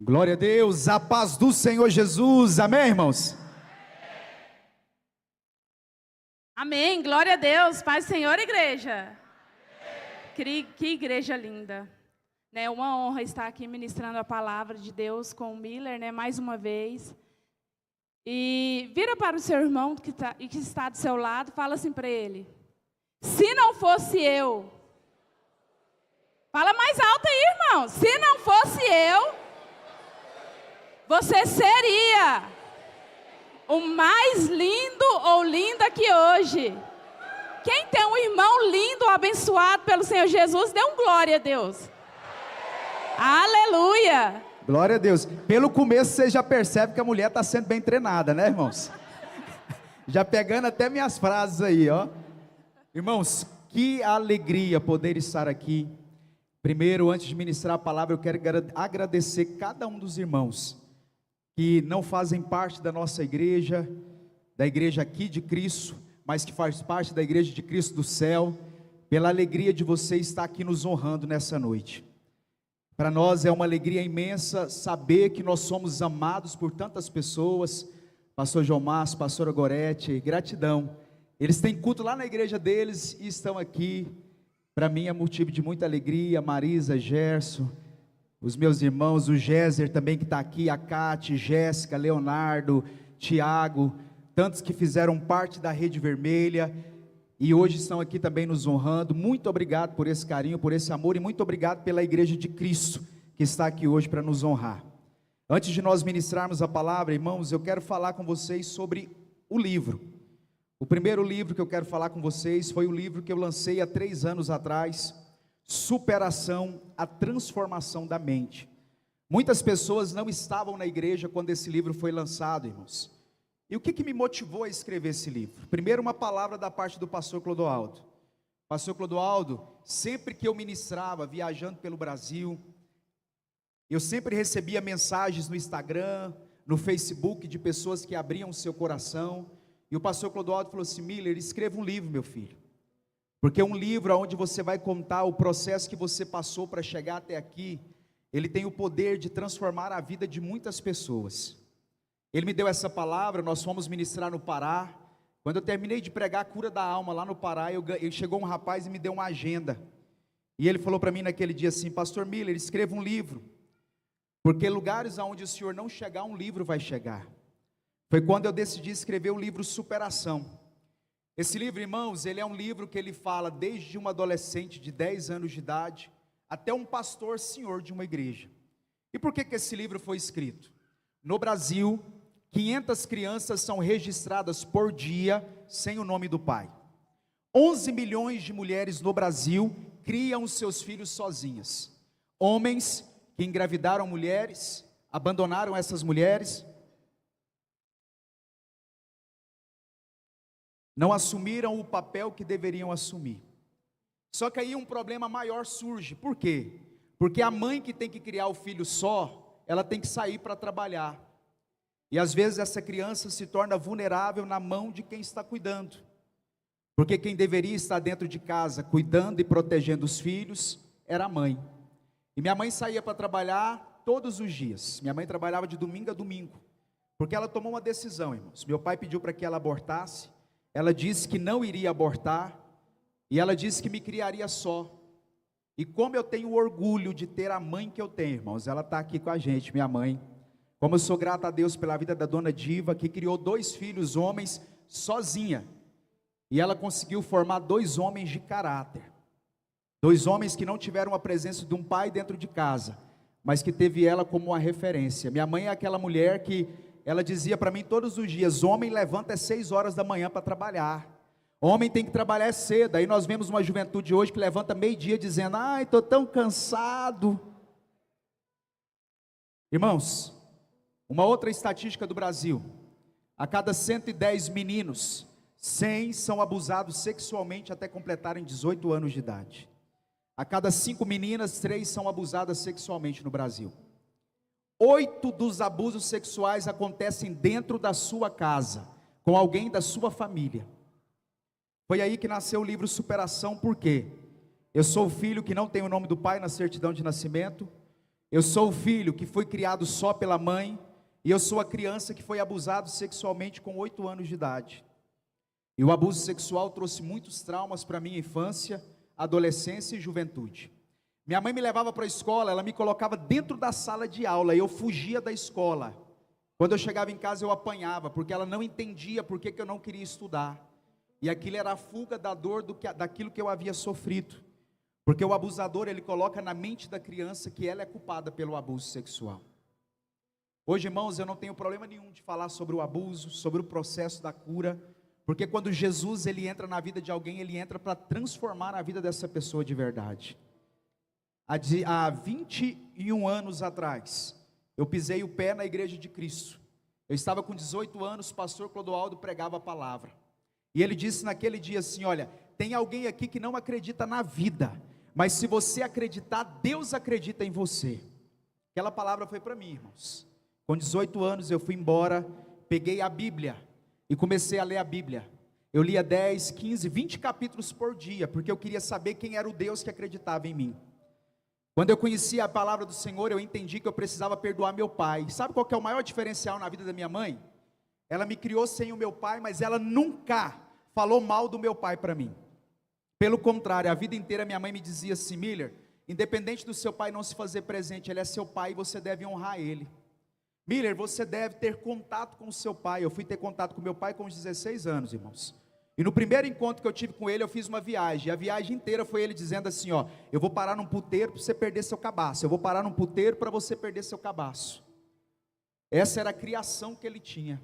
Glória a Deus, a paz do Senhor Jesus, amém, irmãos? Amém, glória a Deus, Pai Senhor, igreja. Que igreja linda. É uma honra estar aqui ministrando a palavra de Deus com o Miller, mais uma vez. E vira para o seu irmão que está do seu lado, fala assim para ele: se não fosse eu, fala mais alto aí, irmão, se não fosse eu, você seria o mais lindo ou linda que hoje. Quem tem um irmão lindo, abençoado pelo Senhor Jesus, dê um glória a Deus. Aleluia. Glória a Deus. Pelo começo você já percebe que a mulher está sendo bem treinada, né, irmãos? Já pegando até minhas frases aí, ó. Irmãos, que alegria poder estar aqui. Primeiro, antes de ministrar a palavra, eu quero agradecer cada um dos irmãos que não fazem parte da nossa igreja, da igreja aqui de Cristo, mas que faz parte da igreja de Cristo do céu, pela alegria de você estar aqui nos honrando nessa noite. Para nós é uma alegria imensa saber que nós somos amados por tantas pessoas. Pastor João Márcio, pastora Gorete, gratidão. Eles têm culto lá na igreja deles e estão aqui. Para mim é motivo de muita alegria. Marisa, Gerson, os meus irmãos, o Géser também que está aqui, a Cátia, Jéssica, Leonardo, Tiago, tantos que fizeram parte da Rede Vermelha e hoje estão aqui também nos honrando. Muito obrigado por esse carinho, por esse amor e muito obrigado pela igreja de Cristo que está aqui hoje para nos honrar. Antes de nós ministrarmos a palavra, irmãos, eu quero falar com vocês sobre o livro. O primeiro livro que eu quero falar com vocês foi o livro que eu lancei há 3 anos atrás, Superação, a Transformação da Mente. Muitas pessoas não estavam na igreja quando esse livro foi lançado, irmãos. E o que me motivou a escrever esse livro? Primeiro, uma palavra da parte do pastor Clodoaldo. Pastor Clodoaldo, sempre que eu ministrava, viajando pelo Brasil, eu sempre recebia mensagens no Instagram, no Facebook, de pessoas que abriam o seu coração. E o pastor Clodoaldo falou assim: Miller, escreva um livro, meu filho. Porque um livro onde você vai contar o processo que você passou para chegar até aqui, ele tem o poder de transformar a vida de muitas pessoas. Ele me deu essa palavra, nós fomos ministrar no Pará. Quando eu terminei de pregar a cura da alma lá no Pará, chegou um rapaz e me deu uma agenda. E ele falou para mim naquele dia assim: Pastor Miller, escreva um livro. Porque lugares aonde o senhor não chegar, um livro vai chegar. Foi quando eu decidi escrever o livro Superação. Esse livro, irmãos, ele é um livro que ele fala desde um adolescente de 10 anos de idade até um pastor senhor de uma igreja. E por que esse livro foi escrito? No Brasil, 500 crianças são registradas por dia sem o nome do pai. 11 milhões de mulheres no Brasil criam os seus filhos sozinhas. Homens que engravidaram mulheres, abandonaram essas mulheres, não assumiram o papel que deveriam assumir. Só que aí um problema maior surge. Por quê? Porque a mãe que tem que criar o filho só, ela tem que sair para trabalhar. E às vezes essa criança se torna vulnerável na mão de quem está cuidando. Porque quem deveria estar dentro de casa cuidando e protegendo os filhos era a mãe. E minha mãe saía para trabalhar todos os dias. Minha mãe trabalhava de domingo a domingo. Porque ela tomou uma decisão, irmãos. Meu pai pediu para que ela abortasse. Ela disse que não iria abortar, e ela disse que me criaria só. E como eu tenho orgulho de ter a mãe que eu tenho, irmãos, ela está aqui com a gente, minha mãe. Como eu sou grato a Deus pela vida da dona Diva, que criou 2 filhos homens sozinha, e ela conseguiu formar 2 homens de caráter, 2 homens que não tiveram a presença de um pai dentro de casa, mas que teve ela como uma referência. Minha mãe é aquela mulher que ela dizia para mim todos os dias: homem levanta às 6 horas da manhã para trabalhar, homem tem que trabalhar cedo. Aí nós vemos uma juventude hoje que levanta meio-dia dizendo: ai, estou tão cansado. Irmãos, uma outra estatística do Brasil: a cada 110 meninos, 100 são abusados sexualmente até completarem 18 anos de idade. A cada 5 meninas, 3 são abusadas sexualmente no Brasil. 8 dos abusos sexuais acontecem dentro da sua casa, com alguém da sua família. Foi aí que nasceu o livro Superação. Por quê? Eu sou o filho que não tem o nome do pai na certidão de nascimento. Eu sou o filho que foi criado só pela mãe, e eu sou a criança que foi abusado sexualmente com 8 anos de idade. E o abuso sexual trouxe muitos traumas para minha infância, adolescência e juventude. Minha mãe me levava para a escola, ela me colocava dentro da sala de aula, e eu fugia da escola. Quando eu chegava em casa eu apanhava, porque ela não entendia por que eu não queria estudar. E aquilo era a fuga da dor daquilo que eu havia sofrido. Porque o abusador, ele coloca na mente da criança que ela é culpada pelo abuso sexual. Hoje, irmãos, eu não tenho problema nenhum de falar sobre o abuso, sobre o processo da cura, porque quando Jesus ele entra na vida de alguém, ele entra para transformar a vida dessa pessoa de verdade. Há 21 anos atrás, eu pisei o pé na igreja de Cristo. Eu estava com 18 anos, o pastor Clodoaldo pregava a palavra. E ele disse naquele dia assim: olha, tem alguém aqui que não acredita na vida, mas se você acreditar, Deus acredita em você. Aquela palavra foi para mim, irmãos. Com 18 anos eu fui embora, peguei a Bíblia e comecei a ler a Bíblia. Eu lia 10, 15, 20 capítulos por dia, porque eu queria saber quem era o Deus que acreditava em mim. Quando eu conheci a palavra do Senhor, eu entendi que eu precisava perdoar meu pai. Sabe qual que é o maior diferencial na vida da minha mãe? Ela me criou sem o meu pai, mas ela nunca falou mal do meu pai para mim. Pelo contrário, a vida inteira minha mãe me dizia assim: Miller, independente do seu pai não se fazer presente, ele é seu pai e você deve honrar ele. Miller, você deve ter contato com o seu pai. Eu fui ter contato com meu pai com uns 16 anos, irmãos. E no primeiro encontro que eu tive com ele, eu fiz uma viagem. E a viagem inteira foi ele dizendo assim: ó, eu vou parar num puteiro para você perder seu cabaço. Eu vou parar num puteiro para você perder seu cabaço. Essa era a criação que ele tinha.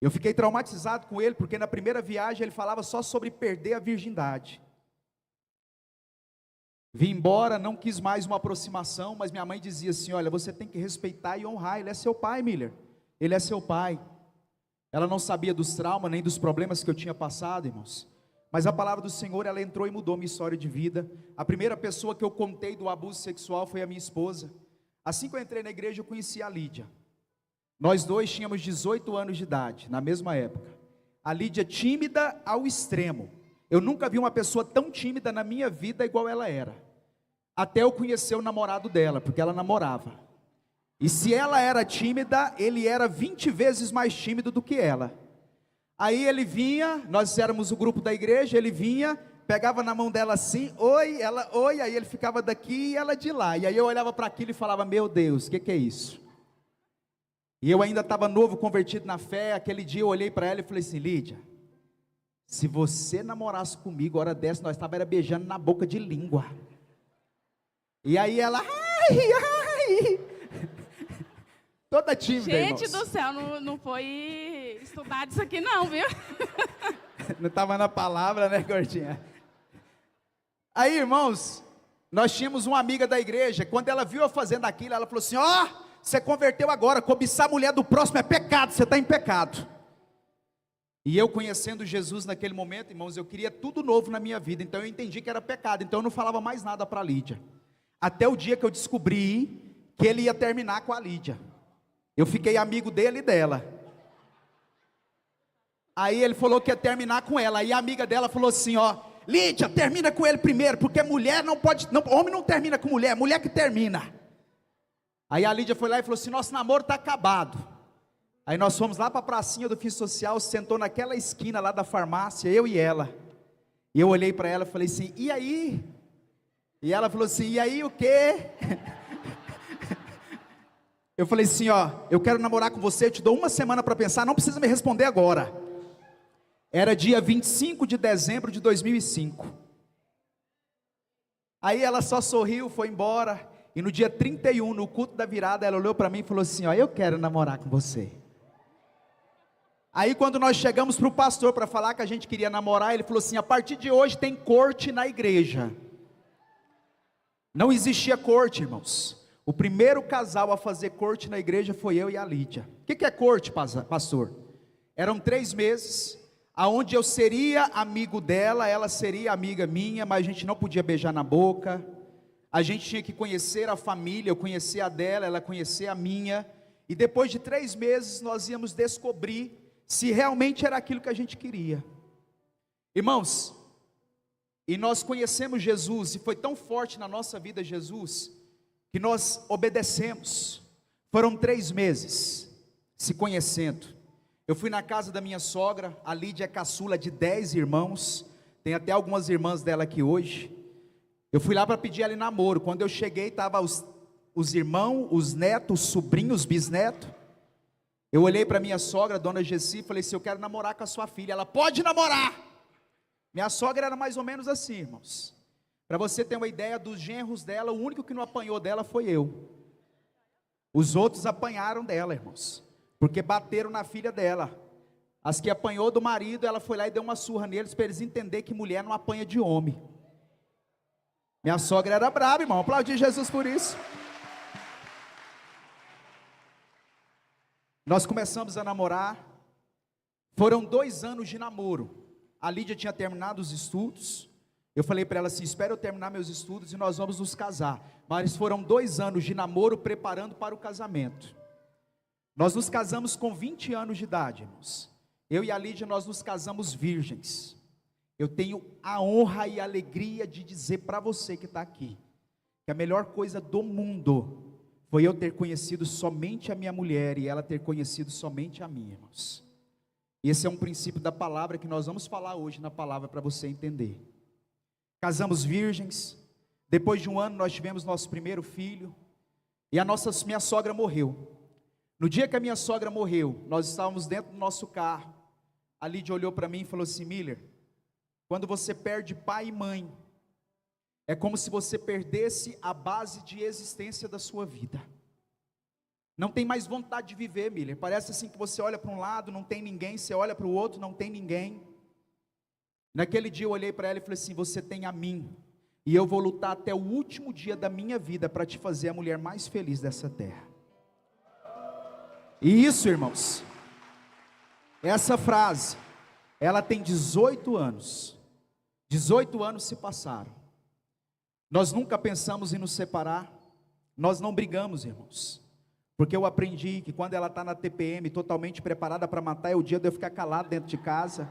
Eu fiquei traumatizado com ele, porque na primeira viagem ele falava só sobre perder a virgindade. Vim embora, não quis mais uma aproximação, mas minha mãe dizia assim: olha, você tem que respeitar e honrar, ele é seu pai, Miller, ele é seu pai. Ela não sabia dos traumas, nem dos problemas que eu tinha passado, irmãos, mas a palavra do Senhor, ela entrou e mudou minha história de vida. A primeira pessoa que eu contei do abuso sexual foi a minha esposa. Assim que eu entrei na igreja, eu conheci a Lídia. Nós dois tínhamos 18 anos de idade, na mesma época. A Lídia tímida ao extremo. Eu nunca vi uma pessoa tão tímida na minha vida igual ela era. Até eu conhecer o namorado dela, porque ela namorava. E se ela era tímida, ele era 20 vezes mais tímido do que ela. Aí ele vinha, nós éramos o grupo da igreja, ele vinha, pegava na mão dela assim, oi, ela, oi, aí ele ficava daqui e ela de lá. E aí eu olhava para aquilo e falava: meu Deus, o que é isso? E eu ainda estava novo, convertido na fé. Aquele dia eu olhei para ela e falei assim: Lídia, se você namorasse comigo, hora dessa nós estávamos beijando na boca de língua. E aí ela, ai, toda tímida, gente, irmãos. do céu, não foi estudado isso aqui não, viu? Não estava na palavra, né, gordinha? Aí, irmãos, nós tínhamos uma amiga da igreja. Quando ela viu eu fazendo aquilo, ela falou assim: ó, você converteu agora, cobiçar a mulher do próximo é pecado, você está em pecado. E eu conhecendo Jesus naquele momento, irmãos, eu queria tudo novo na minha vida, então eu entendi que era pecado, então eu não falava mais nada para a Lídia. Até o dia que eu descobri que ele ia terminar com a Lídia. Eu fiquei amigo dele e dela. Aí ele falou que ia terminar com ela, aí a amiga dela falou assim: ó, Lídia, termina com ele primeiro, porque mulher não pode, não, homem não termina com mulher, mulher que termina. Aí a Lídia foi lá e falou assim: nosso namoro está acabado. Aí nós fomos lá para a pracinha do Ofício Social, sentou naquela esquina lá da farmácia, eu e ela. E eu olhei para ela e falei assim: e aí? E ela falou assim: e aí o quê? Eu falei assim: ó, eu quero namorar com você, eu te dou uma semana para pensar, não precisa me responder agora. Era dia 25 de dezembro de 2005. Aí ela só sorriu, foi embora. E no dia 31, no culto da virada, ela olhou para mim e falou assim: ó, eu quero namorar com você. Aí quando nós chegamos para o pastor para falar que a gente queria namorar, ele falou assim: a partir de hoje tem corte na igreja. Não existia corte, irmãos. O primeiro casal a fazer corte na igreja foi eu e a Lídia. O que é corte, pastor? Eram 3 meses, aonde eu seria amigo dela, ela seria amiga minha, mas a gente não podia beijar na boca. A gente tinha que conhecer a família, eu conhecer a dela, ela conhecer a minha. E depois de 3 meses nós íamos descobrir se realmente era aquilo que a gente queria. Irmãos, e nós conhecemos Jesus, e foi tão forte na nossa vida Jesus, que nós obedecemos. Foram 3 meses se conhecendo. Eu fui na casa da minha sogra, a Lídia é caçula de 10 irmãos, tem até algumas irmãs dela aqui hoje. Eu fui lá para pedir ela em namoro. Quando eu cheguei, estavam os irmãos, os netos, os sobrinhos, os bisnetos. Eu olhei para minha sogra, dona Gessi, e falei assim: eu quero namorar com a sua filha. Ela: pode namorar. Minha sogra era mais ou menos assim, irmãos. Para você ter uma ideia dos genros dela, o único que não apanhou dela foi eu. Os outros apanharam dela, irmãos, porque bateram na filha dela. As que apanhou do marido, ela foi lá e deu uma surra neles, para eles entenderem que mulher não apanha de homem. Minha sogra era brava, irmão, aplaudi Jesus por isso. Nós começamos a namorar, foram 2 anos de namoro. A Lídia tinha terminado os estudos, eu falei para ela assim: espera eu terminar meus estudos e nós vamos nos casar. Mas foram 2 anos de namoro preparando para o casamento. Nós nos casamos com 20 anos de idade, irmãos. Eu e a Lídia, nós nos casamos virgens. Eu tenho a honra e a alegria de dizer para você que está aqui, que a melhor coisa do mundo foi eu ter conhecido somente a minha mulher e ela ter conhecido somente a mim, irmãos. Esse é um princípio da palavra que nós vamos falar hoje na palavra para você entender. Casamos virgens, depois de 1 ano nós tivemos nosso primeiro filho, e minha sogra morreu. No dia que a minha sogra morreu, nós estávamos dentro do nosso carro, a Lídia olhou para mim e falou assim: Miller, quando você perde pai e mãe, é como se você perdesse a base de existência da sua vida. Não tem mais vontade de viver, Miller. Parece assim que você olha para um lado, não tem ninguém. Você olha para o outro, não tem ninguém. Naquele dia eu olhei para ela e falei assim: você tem a mim, e eu vou lutar até o último dia da minha vida para te fazer a mulher mais feliz dessa terra. E isso, irmãos, essa frase, ela tem 18 anos. 18 anos se passaram. Nós nunca pensamos em nos separar. Nós não brigamos, irmãos, porque eu aprendi que quando ela está na TPM, totalmente preparada para matar, é o dia de eu ficar calado dentro de casa.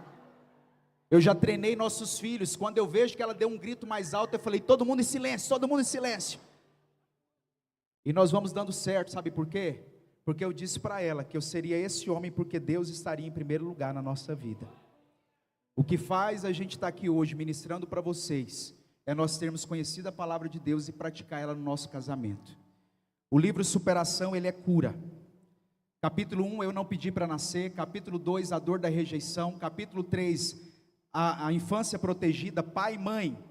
Eu já treinei nossos filhos. Quando eu vejo que ela deu um grito mais alto, eu falei: todo mundo em silêncio, todo mundo em silêncio. E nós vamos dando certo, sabe por quê? Porque eu disse para ela que eu seria esse homem, porque Deus estaria em primeiro lugar na nossa vida. O que faz a gente estar aqui hoje ministrando para vocês é nós termos conhecido a palavra de Deus e praticar ela no nosso casamento. O livro Superação, ele é cura. Capítulo 1, eu não pedi para nascer. Capítulo 2, a dor da rejeição. Capítulo 3, a infância protegida. Pai e mãe,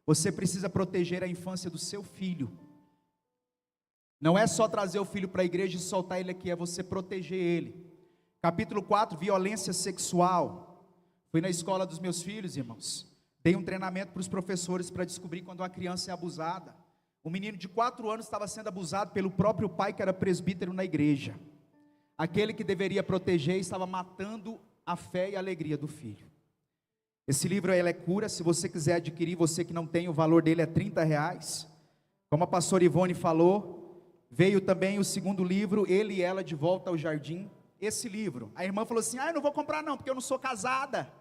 você precisa proteger a infância do seu filho. Não é só trazer o filho para a igreja e soltar ele aqui, é você proteger ele. Capítulo 4, violência sexual. Fui na escola dos meus filhos, irmãos. Dei um treinamento para os professores para descobrir quando uma criança é abusada. Um menino de 4 anos estava sendo abusado pelo próprio pai, que era presbítero na igreja. Aquele que deveria proteger estava matando a fé e a alegria do filho. Esse livro, ele é cura. Se você quiser adquirir, você que não tem, o valor dele é R$30. Como a pastora Ivone falou, veio também o segundo livro, Ele e Ela de Volta ao Jardim. Esse livro, a irmã falou assim: eu não vou comprar não, porque eu não sou casada.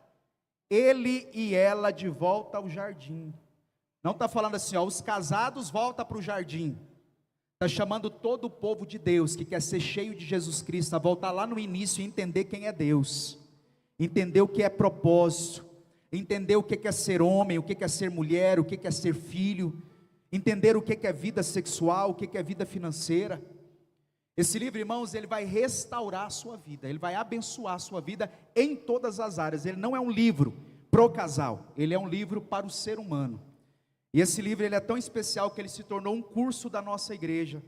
Ele e Ela de Volta ao Jardim. Não está falando assim, os casados voltam para o jardim. Está chamando todo o povo de Deus, que quer ser cheio de Jesus Cristo, a voltar lá no início e entender quem é Deus. Entender o que é propósito. Entender o que é ser homem, o que é ser mulher, o que é ser filho. Entender o que é vida sexual, o que é vida financeira. Esse livro, irmãos, ele vai restaurar a sua vida, ele vai abençoar a sua vida em todas as áreas. Ele não é um livro pro casal, ele é um livro para o ser humano. E esse livro, ele é tão especial que ele se tornou um curso da nossa igreja.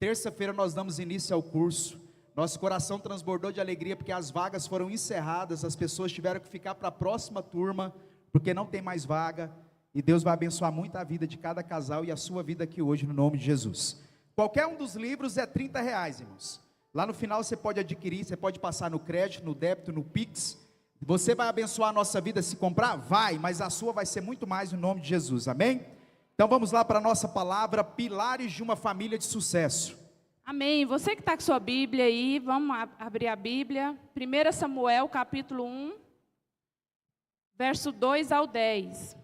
Terça-feira nós damos início ao curso. Nosso coração transbordou de alegria porque as vagas foram encerradas, as pessoas tiveram que ficar para a próxima turma, porque não tem mais vaga. E Deus vai abençoar muito a vida de cada casal e a sua vida aqui hoje, no nome de Jesus. Qualquer um dos livros é R$30, irmãos. Lá no final você pode adquirir, você pode passar no crédito, no débito, no Pix. Você vai abençoar a nossa vida se comprar? Vai, mas a sua vai ser muito mais no nome de Jesus, amém? Então vamos lá para a nossa palavra, pilares de uma família de sucesso. Amém. Você que está com sua Bíblia aí, vamos abrir a Bíblia. 1 Samuel, capítulo 1, verso 2 ao 10.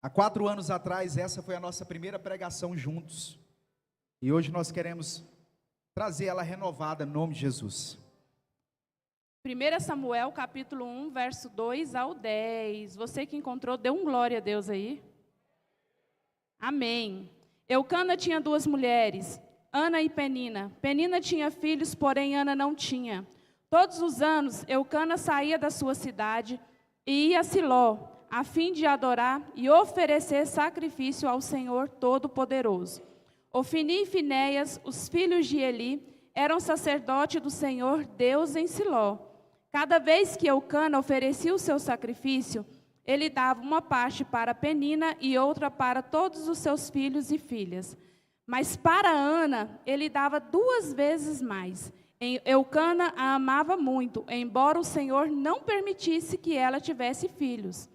Há 4 anos atrás, essa foi a nossa primeira pregação juntos. E hoje nós queremos trazer ela renovada, em nome de Jesus. 1 Samuel, capítulo 1, verso 2 ao 10. Você que encontrou, dê um glória a Deus aí. Amém. Eucana tinha 2 mulheres, Ana e Penina. Penina tinha filhos, porém Ana não tinha. Todos os anos, Eucana saía da sua cidade e ia a Siló, a fim de adorar e oferecer sacrifício ao Senhor Todo-Poderoso. Ofni e Finéias, os filhos de Eli, eram sacerdotes do Senhor Deus em Siló. Cada vez que Eucana oferecia o seu sacrifício, ele dava uma parte para Penina e outra para todos os seus filhos e filhas. Mas para Ana, ele dava 2 vezes mais. Eucana a amava muito, embora o Senhor não permitisse que ela tivesse filhos.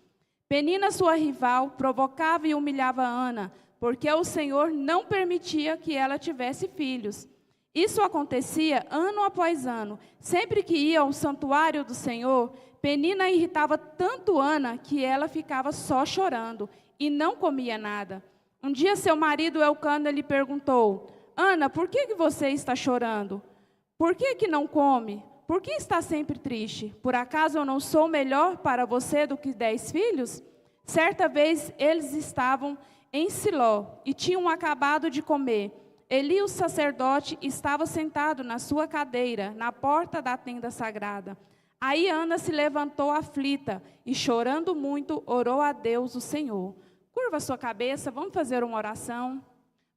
Penina, sua rival, provocava e humilhava Ana, porque o Senhor não permitia que ela tivesse filhos. Isso acontecia ano após ano. Sempre que ia ao santuário do Senhor, Penina irritava tanto Ana que ela ficava só chorando e não comia nada. Um dia seu marido Eucana lhe perguntou: Ana, por que você está chorando? Por que não come? Por que está sempre triste? Por acaso eu não sou melhor para você do que 10 filhos? Certa vez eles estavam em Siló e tinham acabado de comer. Eli, o sacerdote, estava sentado na sua cadeira, na porta da tenda sagrada. Aí Ana se levantou aflita e, chorando muito, orou a Deus, o Senhor. Curva a sua cabeça, vamos fazer uma oração.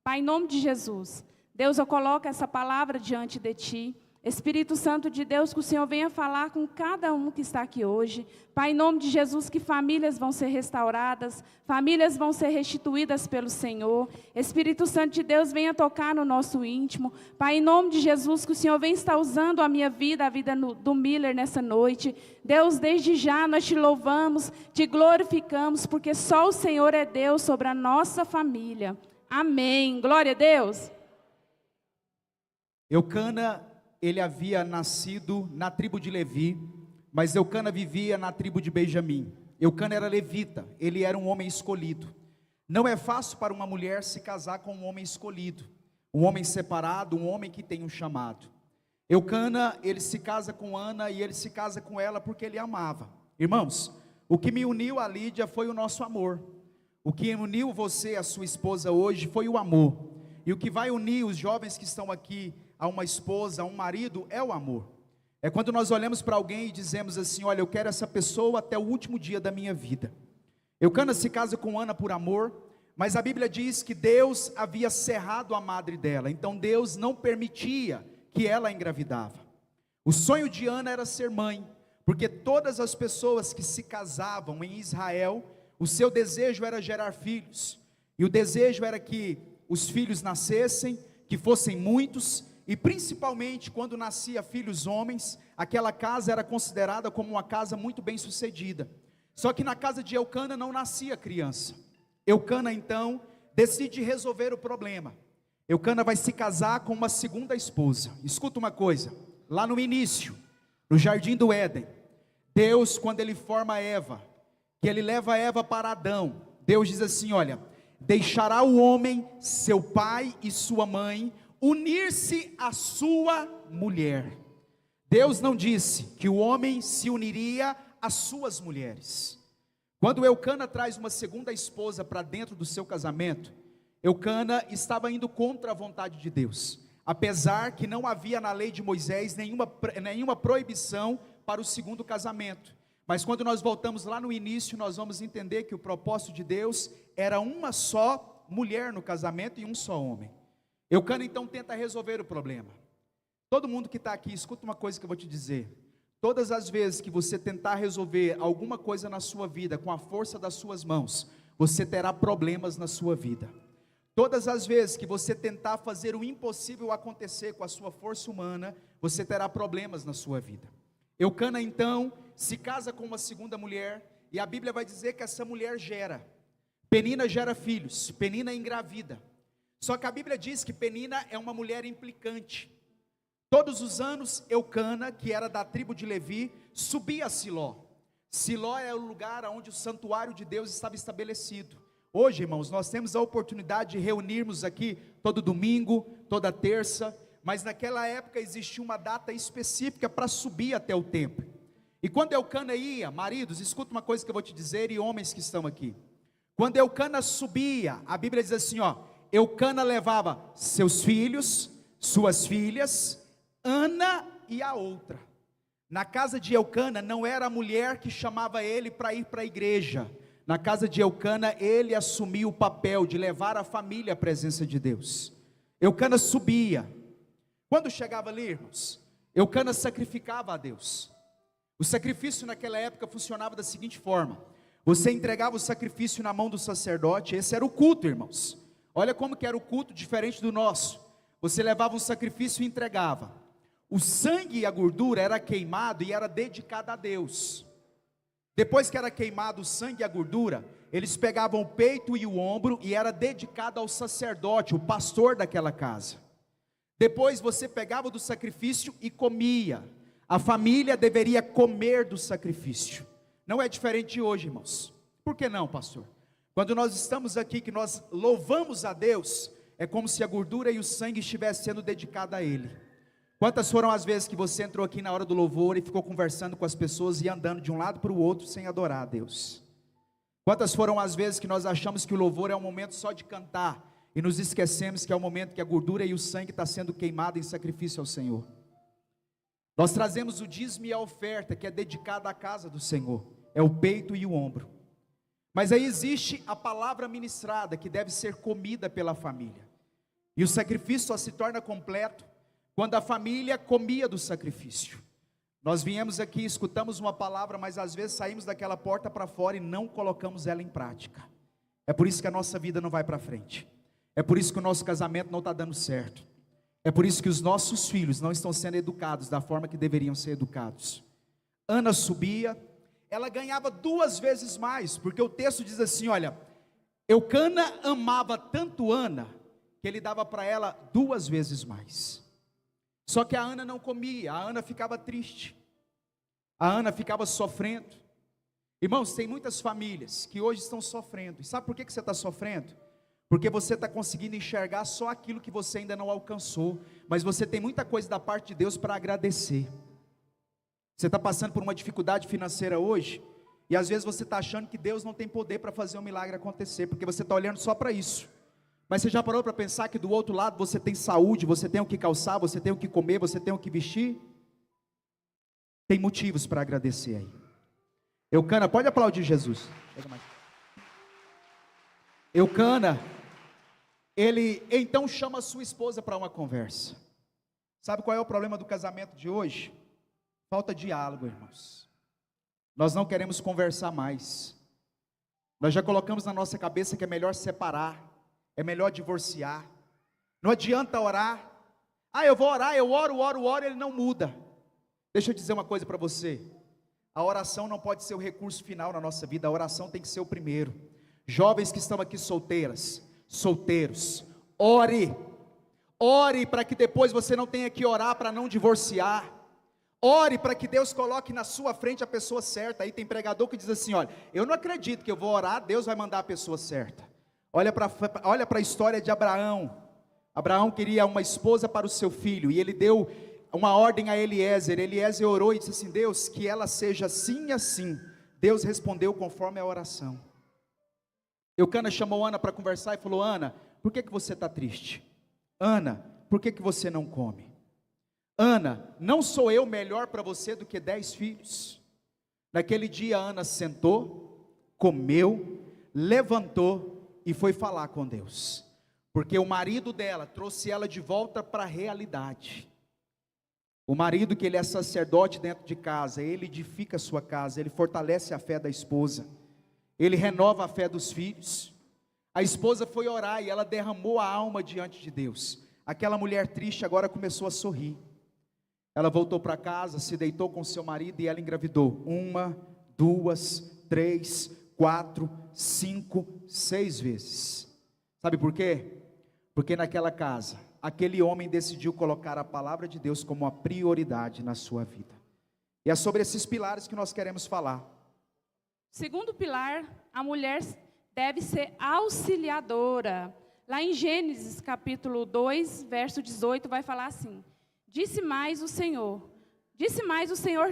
Pai, em nome de Jesus, Deus, eu coloco essa palavra diante de Ti. Espírito Santo de Deus, que o Senhor venha falar com cada um que está aqui hoje. Pai, em nome de Jesus, que famílias vão ser restauradas, famílias vão ser restituídas pelo Senhor. Espírito Santo de Deus, venha tocar no nosso íntimo. Pai, em nome de Jesus, que o Senhor venha estar usando a minha vida, a vida do Miller nessa noite. Deus, desde já nós te louvamos, te glorificamos, porque só o Senhor é Deus sobre a nossa família. Amém. Glória a Deus. Eucana, ele havia nascido na tribo de Levi, mas Eucana vivia na tribo de Benjamim. Eucana era levita, ele era um homem escolhido. Não é fácil para uma mulher se casar com um homem escolhido, um homem separado, um homem que tem um chamado. Eucana, ele se casa com Ana e ele se casa com ela porque ele amava. Irmãos, o que me uniu a Lídia foi o nosso amor. O que uniu você, a sua esposa hoje, foi o amor. E o que vai unir os jovens que estão aqui a uma esposa, a um marido, é o amor. É quando nós olhamos para alguém e dizemos assim: olha, eu quero essa pessoa até o último dia da minha vida. Eucana se casa com Ana por amor, mas a Bíblia diz que Deus havia cerrado a madre dela, então Deus não permitia que ela engravidava. O sonho de Ana era ser mãe, porque todas as pessoas que se casavam em Israel, o seu desejo era gerar filhos, e o desejo era que os filhos nascessem, que fossem muitos, e principalmente quando nascia filhos homens, aquela casa era considerada como uma casa muito bem sucedida. Só que na casa de Eucana não nascia criança. Eucana então decide resolver o problema. Eucana vai se casar com uma segunda esposa. Escuta uma coisa, lá no início, no jardim do Éden, Deus, quando ele forma Eva, que ele leva Eva para Adão, Deus diz assim: olha, deixará o homem seu pai e sua mãe, unir-se à sua mulher. Deus não disse que o homem se uniria às suas mulheres. Quando Eucana traz uma segunda esposa para dentro do seu casamento, Eucana estava indo contra a vontade de Deus, apesar que não havia na lei de Moisés nenhuma proibição para o segundo casamento. Mas quando nós voltamos lá no início, nós vamos entender que o propósito de Deus era uma só mulher no casamento e um só homem. Eucana então tenta resolver o problema. Todo mundo que está aqui, escuta uma coisa que eu vou te dizer. Todas as vezes que você tentar resolver alguma coisa na sua vida com a força das suas mãos, você terá problemas na sua vida. Todas as vezes que você tentar fazer o impossível acontecer com a sua força humana, você terá problemas na sua vida. Eucana então se casa com uma segunda mulher, e a Bíblia vai dizer que essa mulher gera. Penina gera filhos, Penina engravida. Só que a Bíblia diz que Penina é uma mulher implicante. Todos os anos Eucana, que era da tribo de Levi, subia a Siló. Siló é o lugar onde o santuário de Deus estava estabelecido. Hoje, irmãos, nós temos a oportunidade de reunirmos aqui todo domingo, toda terça, mas naquela época existia uma data específica para subir até o templo. E quando Eucana ia, maridos, escuta uma coisa que eu vou te dizer, e homens que estão aqui. Quando Eucana subia, a Bíblia diz assim, Eucana levava seus filhos, suas filhas, Ana e a outra. Na casa de Eucana não era a mulher que chamava ele para ir para a igreja. Na casa de Eucana ele assumia o papel de levar a família à presença de Deus. Eucana subia. Quando chegava ali, irmãos, Eucana sacrificava a Deus. O sacrifício naquela época funcionava da seguinte forma: você entregava o sacrifício na mão do sacerdote. Esse era o culto, irmãos. Olha como que era o culto diferente do nosso. Você levava um sacrifício e entregava. O sangue e a gordura era queimado e era dedicado a Deus. Depois que era queimado o sangue e a gordura, eles pegavam o peito e o ombro e era dedicado ao sacerdote, o pastor daquela casa. Depois você pegava do sacrifício e comia. A família deveria comer do sacrifício. Não é diferente de hoje, irmãos. Por que não, pastor? Quando nós estamos aqui, que nós louvamos a Deus, é como se a gordura e o sangue estivessem sendo dedicados a Ele. Quantas foram as vezes que você entrou aqui na hora do louvor e ficou conversando com as pessoas e andando de um lado para o outro sem adorar a Deus? Quantas foram as vezes que nós achamos que o louvor é um momento só de cantar e nos esquecemos que é o momento que a gordura e o sangue está sendo queimado em sacrifício ao Senhor? Nós trazemos o dízimo e a oferta que é dedicada à casa do Senhor, é o peito e o ombro. Mas aí existe a palavra ministrada que deve ser comida pela família. E o sacrifício só se torna completo quando a família comia do sacrifício. Nós viemos aqui, escutamos uma palavra, mas às vezes saímos daquela porta para fora e não colocamos ela em prática. É por isso que a nossa vida não vai para frente. É por isso que o nosso casamento não está dando certo. É por isso que os nossos filhos não estão sendo educados da forma que deveriam ser educados. Ana subia, ela ganhava 2 vezes mais, porque o texto diz assim, olha, Eucana amava tanto Ana, que ele dava para ela 2 vezes mais. Só que a Ana não comia, a Ana ficava triste, a Ana ficava sofrendo. Irmãos, tem muitas famílias que hoje estão sofrendo, e sabe por que você está sofrendo? Porque você está conseguindo enxergar só aquilo que você ainda não alcançou, mas você tem muita coisa da parte de Deus para agradecer. Você está passando por uma dificuldade financeira hoje, e às vezes você está achando que Deus não tem poder para fazer um milagre acontecer, porque você está olhando só para isso. Mas você já parou para pensar que do outro lado você tem saúde, você tem o que calçar, você tem o que comer, você tem o que vestir? Tem motivos para agradecer aí. Eucana, pode aplaudir Jesus. Eucana, ele então chama sua esposa para uma conversa. Sabe qual é o problema do casamento de hoje? Falta diálogo, irmãos. Nós não queremos conversar mais. Nós já colocamos na nossa cabeça que é melhor separar, é melhor divorciar. Não adianta orar. Eu vou orar, eu oro, ele não muda. Deixa eu dizer uma coisa para você. A oração não pode ser o recurso final na nossa vida, a oração tem que ser o primeiro. Jovens que estão aqui solteiras, solteiros, ore para que depois você não tenha que orar para não divorciar. Ore para que Deus coloque na sua frente a pessoa certa. Aí tem pregador que diz assim, olha, eu não acredito que eu vou orar, Deus vai mandar a pessoa certa. Olha para a história de Abraão. Abraão queria uma esposa para o seu filho, e ele deu uma ordem a Eliezer. Eliezer orou e disse assim, Deus, que ela seja assim e assim. Deus respondeu conforme a oração. Eucana chamou Ana para conversar e falou, Ana, por que você está triste? Ana, por que você não come? Ana, não sou eu melhor para você do que 10 filhos? Naquele dia Ana sentou, comeu, levantou e foi falar com Deus, porque o marido dela trouxe ela de volta para a realidade. O marido, que ele é sacerdote dentro de casa, ele edifica a sua casa, ele fortalece a fé da esposa, ele renova a fé dos filhos. A esposa foi orar e ela derramou a alma diante de Deus. Aquela mulher triste agora começou a sorrir. Ela voltou para casa, se deitou com seu marido e ela engravidou. 1, 2, 3, 4, 5, 6 vezes. Sabe por quê? Porque naquela casa, aquele homem decidiu colocar a palavra de Deus como uma prioridade na sua vida. E é sobre esses pilares que nós queremos falar. Segundo pilar, a mulher deve ser auxiliadora. Lá em Gênesis, capítulo 2, verso 18, vai falar assim: Disse mais o Senhor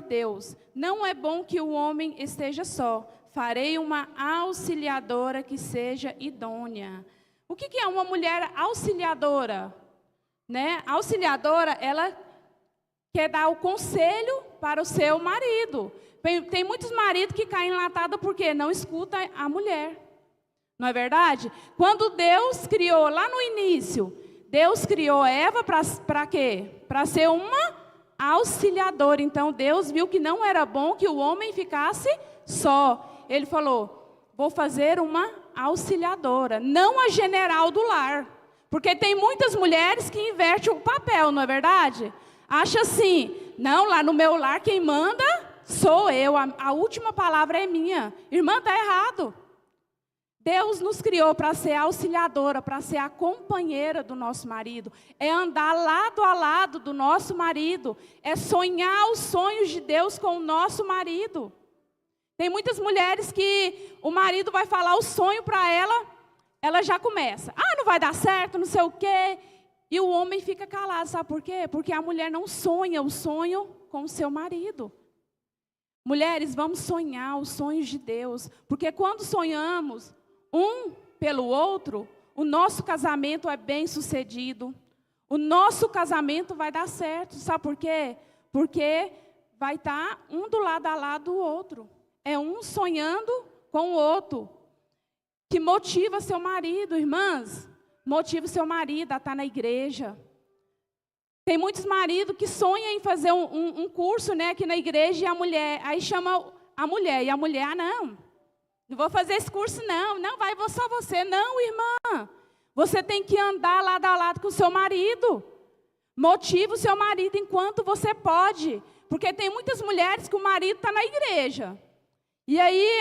Deus, não é bom que o homem esteja só, farei uma auxiliadora que seja idônea. O que é uma mulher auxiliadora? Né? Auxiliadora, ela quer dar o conselho para o seu marido. Tem muitos maridos que caem enlatados porque não escutam a mulher. Não é verdade? Quando Deus criou, lá no início, Deus criou Eva para quê? Para ser uma auxiliadora. Então, Deus viu que não era bom que o homem ficasse só. Ele falou, vou fazer uma auxiliadora, não a general do lar. Porque tem muitas mulheres que invertem o papel, não é verdade? Acha assim, não, lá no meu lar quem manda sou eu, a última palavra é minha. Irmã, está errado. Deus nos criou para ser auxiliadora, para ser a companheira do nosso marido. É andar lado a lado do nosso marido. É sonhar os sonhos de Deus com o nosso marido. Tem muitas mulheres que o marido vai falar o sonho para ela, ela já começa. Ah, não vai dar certo, não sei o quê. E o homem fica calado, sabe por quê? Porque a mulher não sonha o sonho com o seu marido. Mulheres, vamos sonhar os sonhos de Deus. Porque quando sonhamos um pelo outro, o nosso casamento é bem sucedido. O nosso casamento vai dar certo. Sabe por quê? Porque vai estar um do lado a lado do outro. É um sonhando com o outro. Que motiva seu marido, irmãs. Motiva seu marido a estar na igreja. Tem muitos maridos que sonham em fazer um curso, né, aqui na igreja, e a mulher, aí chama a mulher, e a mulher, não vou fazer esse curso não vai só você, não, irmã. Você tem que andar lado a lado com o seu marido. Motiva o seu marido enquanto você pode. Porque tem muitas mulheres que o marido está na igreja. E aí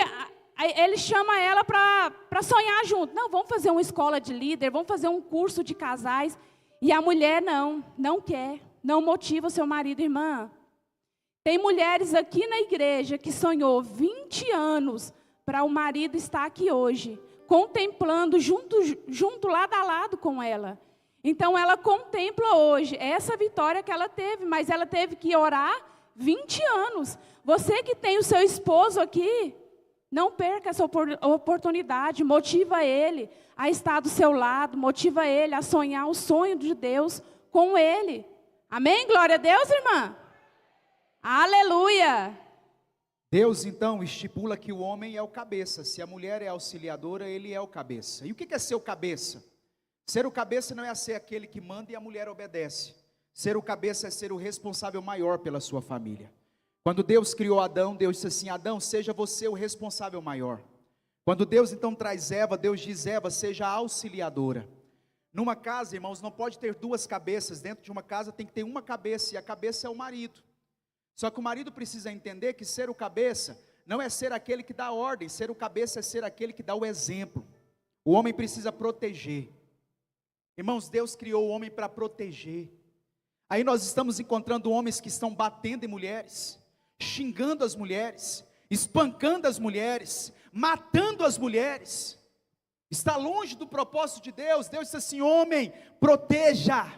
ele chama ela para sonhar junto. Não, vamos fazer uma escola de líder, vamos fazer um curso de casais. E a mulher não quer, não motiva o seu marido, irmã. Tem mulheres aqui na igreja que sonhou 20 anos para o marido estar aqui hoje, contemplando junto lado a lado com ela. Então ela contempla hoje essa vitória que ela teve, mas ela teve que orar 20 anos. Você que tem o seu esposo aqui, não perca essa oportunidade, motiva ele a estar do seu lado, motiva ele a sonhar o sonho de Deus com ele. Amém? Glória a Deus, irmã? Aleluia! Deus, então, estipula que o homem é o cabeça. Se a mulher é auxiliadora, ele é o cabeça. E o que é ser o cabeça? Ser o cabeça não é ser aquele que manda e a mulher obedece. Ser o cabeça é ser o responsável maior pela sua família. Quando Deus criou Adão, Deus disse assim, Adão, seja você o responsável maior. Quando Deus então traz Eva, Deus diz, Eva, seja a auxiliadora. Numa casa, irmãos, não pode ter duas cabeças. Dentro de uma casa tem que ter uma cabeça, e a cabeça é o marido. Só que o marido precisa entender que ser o cabeça não é ser aquele que dá ordem, ser o cabeça é ser aquele que dá o exemplo. O homem precisa proteger. Irmãos, Deus criou o homem para proteger. Aí nós estamos encontrando homens que estão batendo em mulheres, xingando as mulheres, espancando as mulheres, matando as mulheres. Está longe do propósito de Deus. Deus disse assim, homem, proteja.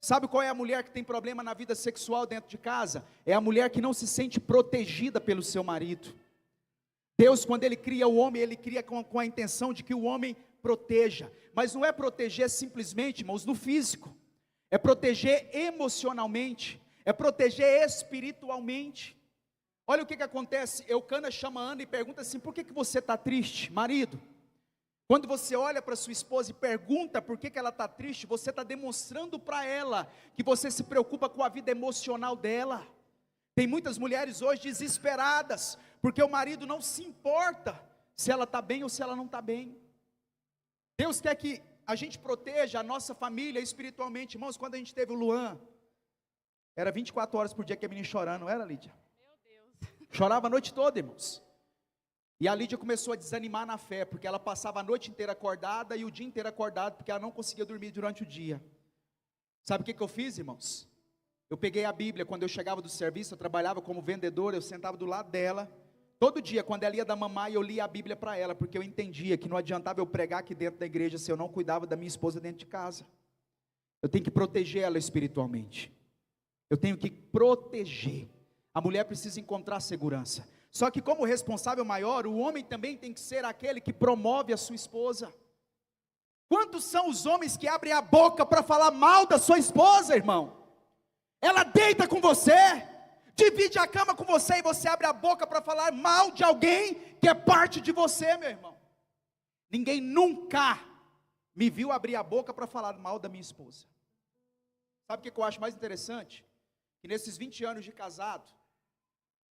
Sabe qual é a mulher que tem problema na vida sexual dentro de casa? É a mulher que não se sente protegida pelo seu marido. Deus, quando Ele cria o homem, Ele cria com a intenção de que o homem proteja. Mas não é proteger simplesmente, irmãos, no físico. É proteger emocionalmente. É proteger espiritualmente. Olha o que acontece. Eucana chama Ana e pergunta assim, por que você está triste, marido? Quando você olha para sua esposa e pergunta por que ela está triste, você está demonstrando para ela que você se preocupa com a vida emocional dela. Tem muitas mulheres hoje desesperadas, porque o marido não se importa se ela está bem ou se ela não está bem. Deus quer que a gente proteja a nossa família espiritualmente. Irmãos, quando a gente teve o Luan, era 24 horas por dia que a menina chorando, não era, Lídia? Meu Deus. Chorava a noite toda, irmãos. E a Lídia começou a desanimar na fé, porque ela passava a noite inteira acordada e o dia inteiro acordada, porque ela não conseguia dormir durante o dia. Sabe o que eu fiz, irmãos? Eu peguei a Bíblia, quando eu chegava do serviço, eu trabalhava como vendedor, eu sentava do lado dela, Todo dia, quando ela ia dar mamar, eu lia a Bíblia para ela, porque eu entendia que não adiantava eu pregar aqui dentro da igreja se eu não cuidava da minha esposa dentro de casa. Eu tenho que proteger ela espiritualmente. Eu tenho que proteger. A mulher precisa encontrar segurança. Só que como responsável maior, o homem também tem que ser aquele que promove a sua esposa. Quantos são os homens que abrem a boca para falar mal da sua esposa, irmão? Ela deita com você, divide a cama com você, e você abre a boca para falar mal de alguém que é parte de você, meu irmão. Ninguém nunca me viu abrir a boca para falar mal da minha esposa. Sabe o que eu acho mais interessante? Que nesses 20 anos de casado,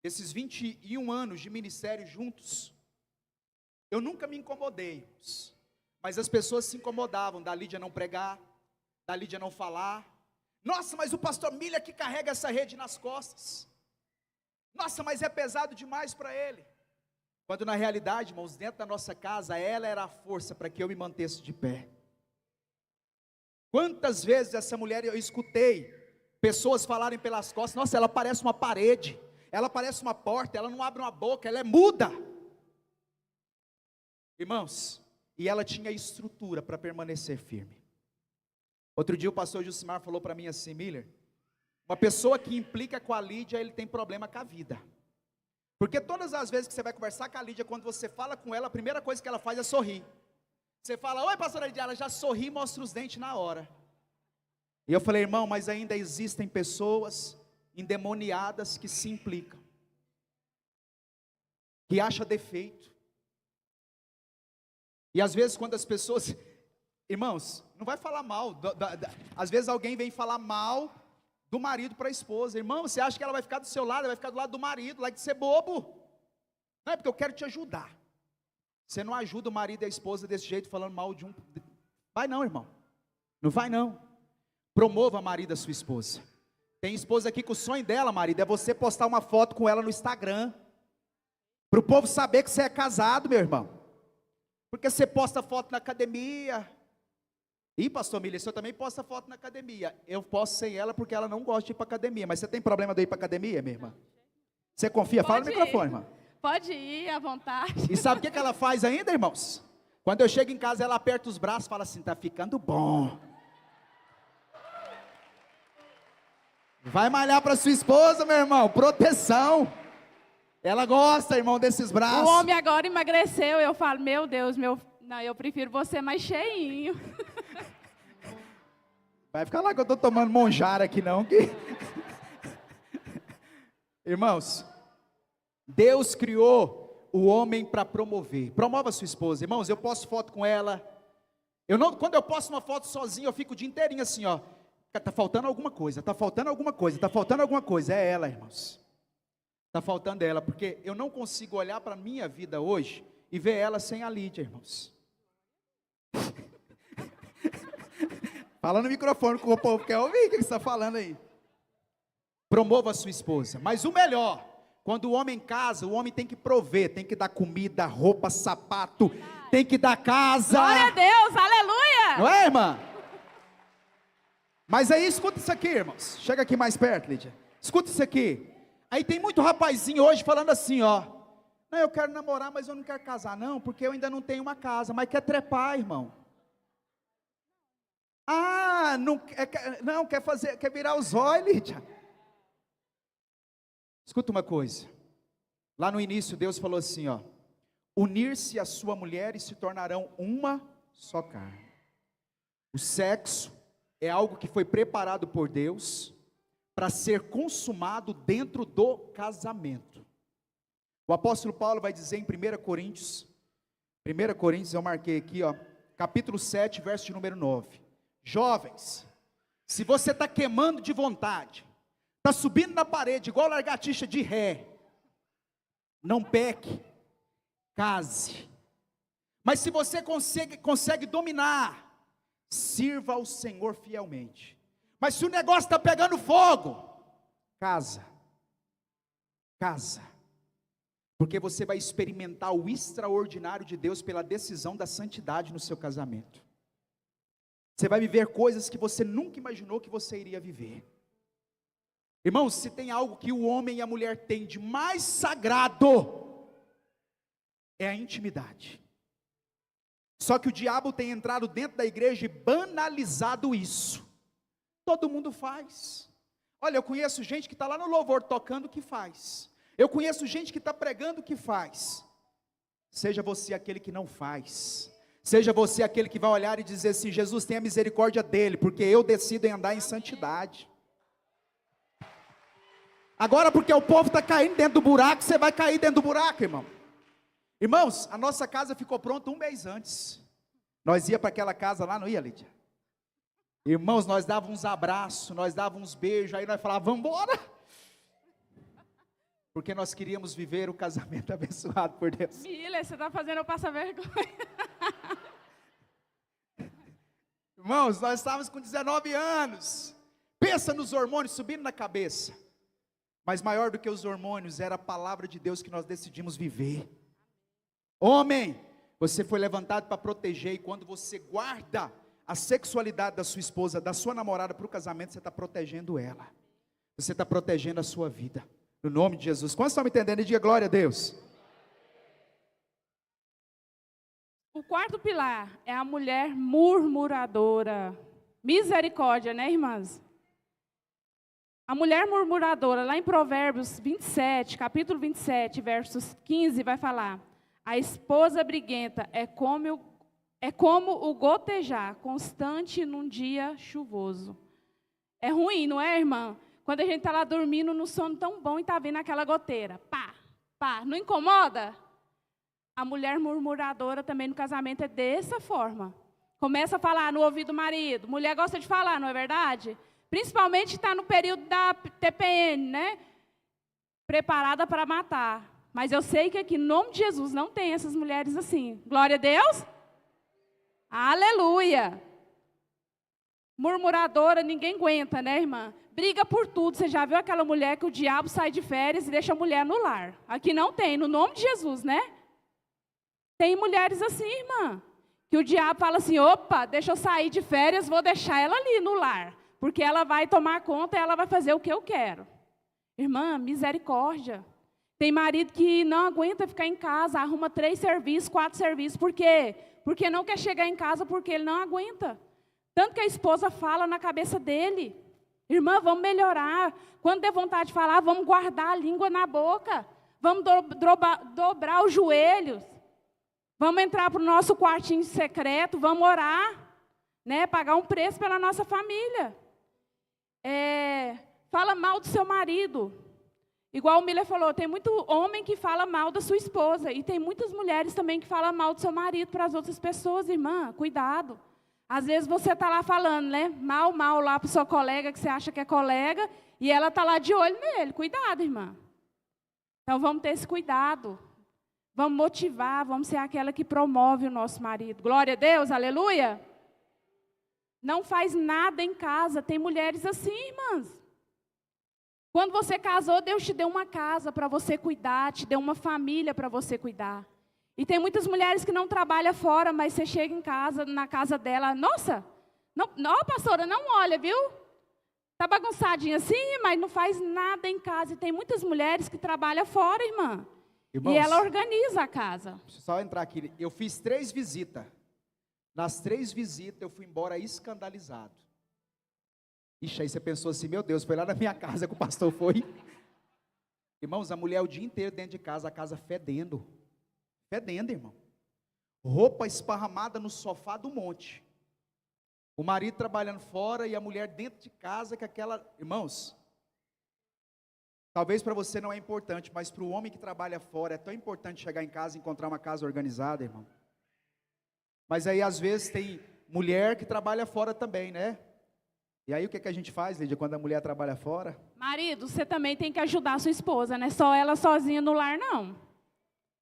esses 21 anos de ministério juntos, eu nunca me incomodei, mas as pessoas se incomodavam da Lídia não pregar, da Lídia não falar. Nossa, mas o pastor Miller que carrega essa rede nas costas. Nossa, mas é pesado demais para ele. Quando na realidade, irmãos, dentro da nossa casa, ela era a força para que eu me mantesse de pé. Quantas vezes essa mulher, eu escutei pessoas falarem pelas costas: nossa, ela parece uma parede, ela parece uma porta, ela não abre uma boca, ela é muda. Irmãos, e ela tinha estrutura para permanecer firme. Outro dia o pastor Jusimar falou para mim assim: Miller, uma pessoa que implica com a Lídia, ele tem problema com a vida. Porque todas as vezes que você vai conversar com a Lídia, quando você fala com ela, a primeira coisa que ela faz é sorrir. Você fala: oi pastora Lídia, ela já sorri e mostra os dentes na hora. E eu falei: irmão, mas ainda existem pessoas endemoniadas que se implicam, que acham defeito. E às vezes quando as pessoas, irmãos, não vai falar mal, às vezes alguém vem falar mal do marido para a esposa. Irmão, você acha que ela vai ficar do seu lado? Ela vai ficar do lado do marido, lá de ser bobo. Não é porque eu quero te ajudar. Você não ajuda o marido e a esposa desse jeito, falando mal de um. Vai não, irmão. Não vai não. Promova a marido da sua esposa. Tem esposa aqui que o sonho dela, marido, é você postar uma foto com ela no Instagram, para o povo saber que você é casado, meu irmão. Porque você posta foto na academia. E pastor Miller, você também posta foto na academia. Eu posto sem ela porque ela não gosta de ir para academia. Mas você tem problema de ir para academia, minha irmã? Você confia? Fala no microfone, irmã. Pode ir à vontade. E sabe o que ela faz ainda, irmãos? Quando eu chego em casa, ela aperta os braços e fala assim: tá ficando bom. Vai malhar para sua esposa, meu irmão. Proteção. Ela gosta, irmão, desses braços. O homem agora emagreceu. Eu falo: meu Deus, não, eu prefiro você mais cheinho. Vai ficar lá que eu estou tomando monjara aqui não. Que... Irmãos, Deus criou o homem para promover. Promova a sua esposa. Irmãos, eu posto foto com ela. Quando eu posto uma foto sozinho, eu fico o dia inteirinho assim, ó. Está faltando alguma coisa, está faltando alguma coisa, está faltando alguma coisa. É ela, irmãos. Está faltando ela, porque eu não consigo olhar para a minha vida hoje e ver ela sem a Lídia, irmãos. Fala no microfone que o povo quer ouvir o que você está falando aí. Promova a sua esposa. Mas o melhor, quando o homem casa, o homem tem que prover, tem que dar comida, roupa, sapato, tem que dar casa. Glória a Deus, aleluia! Não é, irmã? Mas aí escuta isso aqui, irmãos. Chega aqui mais perto, Lídia. Escuta isso aqui. Aí tem muito rapazinho hoje falando assim, ó: não, eu quero namorar, mas eu não quero casar não, porque eu ainda não tenho uma casa. Mas quer trepar, irmão. Ah, não quer virar os olhos, Lídia. Escuta uma coisa. Lá no início Deus falou assim, ó: unir-se a sua mulher e se tornarão uma só carne. O sexo é algo que foi preparado por Deus para ser consumado dentro do casamento. O apóstolo Paulo vai dizer em 1 Coríntios, eu marquei aqui, ó, capítulo 7, verso de número 9. Jovens, se você está queimando de vontade, está subindo na parede igual lagartixa de ré, não peque, case. Mas se você consegue dominar, sirva ao Senhor fielmente. Mas se o negócio está pegando fogo, casa, porque você vai experimentar o extraordinário de Deus pela decisão da santidade no seu casamento. Você vai viver coisas que você nunca imaginou que você iria viver. Irmãos, se tem algo que o homem e a mulher têm de mais sagrado, é a intimidade. Só que o diabo tem entrado dentro da igreja e banalizado isso. Todo mundo faz. Olha, eu conheço gente que está lá no louvor tocando o que faz. Eu conheço gente que está pregando o que faz. Seja você aquele que não faz. Seja você aquele que vai olhar e dizer assim: Jesus, tenha misericórdia dele, porque eu decido em andar em santidade. Agora, porque o povo está caindo dentro do buraco, você vai cair dentro do buraco, irmão. Irmãos, a nossa casa ficou pronta um mês antes. Nós ia para aquela casa lá, não ia, Lídia? Irmãos, nós dávamos uns abraços, nós dávamos uns beijos, aí nós falávamos, vamos embora. Porque nós queríamos viver o casamento abençoado por Deus. Miller, você está fazendo eu passar vergonha. Irmãos, nós estávamos com 19 anos. Pensa nos hormônios subindo na cabeça. Mas maior do que os hormônios era a palavra de Deus que nós decidimos viver. Homem, você foi levantado para proteger, e quando você guarda a sexualidade da sua esposa, da sua namorada para o casamento, você está protegendo ela. Você está protegendo a sua vida. No nome de Jesus. Quantos estão me entendendo? E diga glória a Deus. O quarto pilar é a mulher murmuradora. Misericórdia, né, irmãs? A mulher murmuradora, lá em Provérbios 27, capítulo 27, versos 15, vai falar: a esposa briguenta é como o gotejar constante num dia chuvoso. É ruim, não é, irmã? Quando a gente está lá dormindo no sono tão bom e está vindo aquela goteira. Pá, pá, não incomoda? A mulher murmuradora também no casamento é dessa forma. Começa a falar no ouvido do marido. Mulher gosta de falar, não é verdade? Principalmente está no período da TPM, né? Preparada para matar. Mas eu sei que aqui, em nome de Jesus, não tem essas mulheres assim. Glória a Deus. Aleluia. Murmuradora, ninguém aguenta, né, irmã? Briga por tudo. Você já viu aquela mulher que o diabo sai de férias e deixa a mulher no lar? Aqui não tem, no nome de Jesus, né? Tem mulheres assim, irmã, que o diabo fala assim: opa, deixa eu sair de férias, vou deixar ela ali no lar, porque ela vai tomar conta e ela vai fazer o que eu quero. Irmã, misericórdia. Tem marido que não aguenta ficar em casa, arruma 3 serviços, 4 serviços. Por quê? Porque não quer chegar em casa, porque ele não aguenta. Tanto que a esposa fala na cabeça dele: irmã, vamos melhorar. Quando der vontade de falar, vamos guardar a língua na boca. Vamos dobrar os joelhos. Vamos entrar para o nosso quartinho secreto, vamos orar, né? Pagar um preço pela nossa família. Fala mal do seu marido. Igual o Miller falou, tem muito homem que fala mal da sua esposa. E tem muitas mulheres também que falam mal do seu marido para as outras pessoas. Irmã, cuidado. Às vezes você está lá falando, né? Mal lá para o seu colega, que você acha que é colega, e ela está lá de olho nele. Cuidado, irmã. Então vamos ter esse cuidado. Vamos motivar, vamos ser aquela que promove o nosso marido. Glória a Deus, aleluia. Não faz nada em casa. Tem mulheres assim, irmãs. Quando você casou, Deus te deu uma casa para você cuidar, te deu uma família para você cuidar. E tem muitas mulheres que não trabalham fora, mas você chega em casa, na casa dela, nossa, não, pastora, não olha, viu? Está bagunçadinha assim, mas não faz nada em casa. E tem muitas mulheres que trabalham fora, irmã. Irmãos, e ela organiza a casa. Deixa eu só entrar aqui. Eu fiz 3 visitas. Nas 3 visitas eu fui embora escandalizado. Ixi, aí você pensou assim: meu Deus, foi lá na minha casa que o pastor foi. Irmãos, a mulher o dia inteiro dentro de casa, a casa fedendo. Fedendo, irmão. Roupa esparramada no sofá do monte. O marido trabalhando fora e a mulher dentro de casa com aquela... Irmãos, talvez para você não é importante, mas para o homem que trabalha fora é tão importante chegar em casa e encontrar uma casa organizada, irmão. Mas aí às vezes tem mulher que trabalha fora também, né? E aí o que a gente faz, Lídia, quando a mulher trabalha fora? Marido, você também tem que ajudar a sua esposa, não é só ela sozinha no lar, não.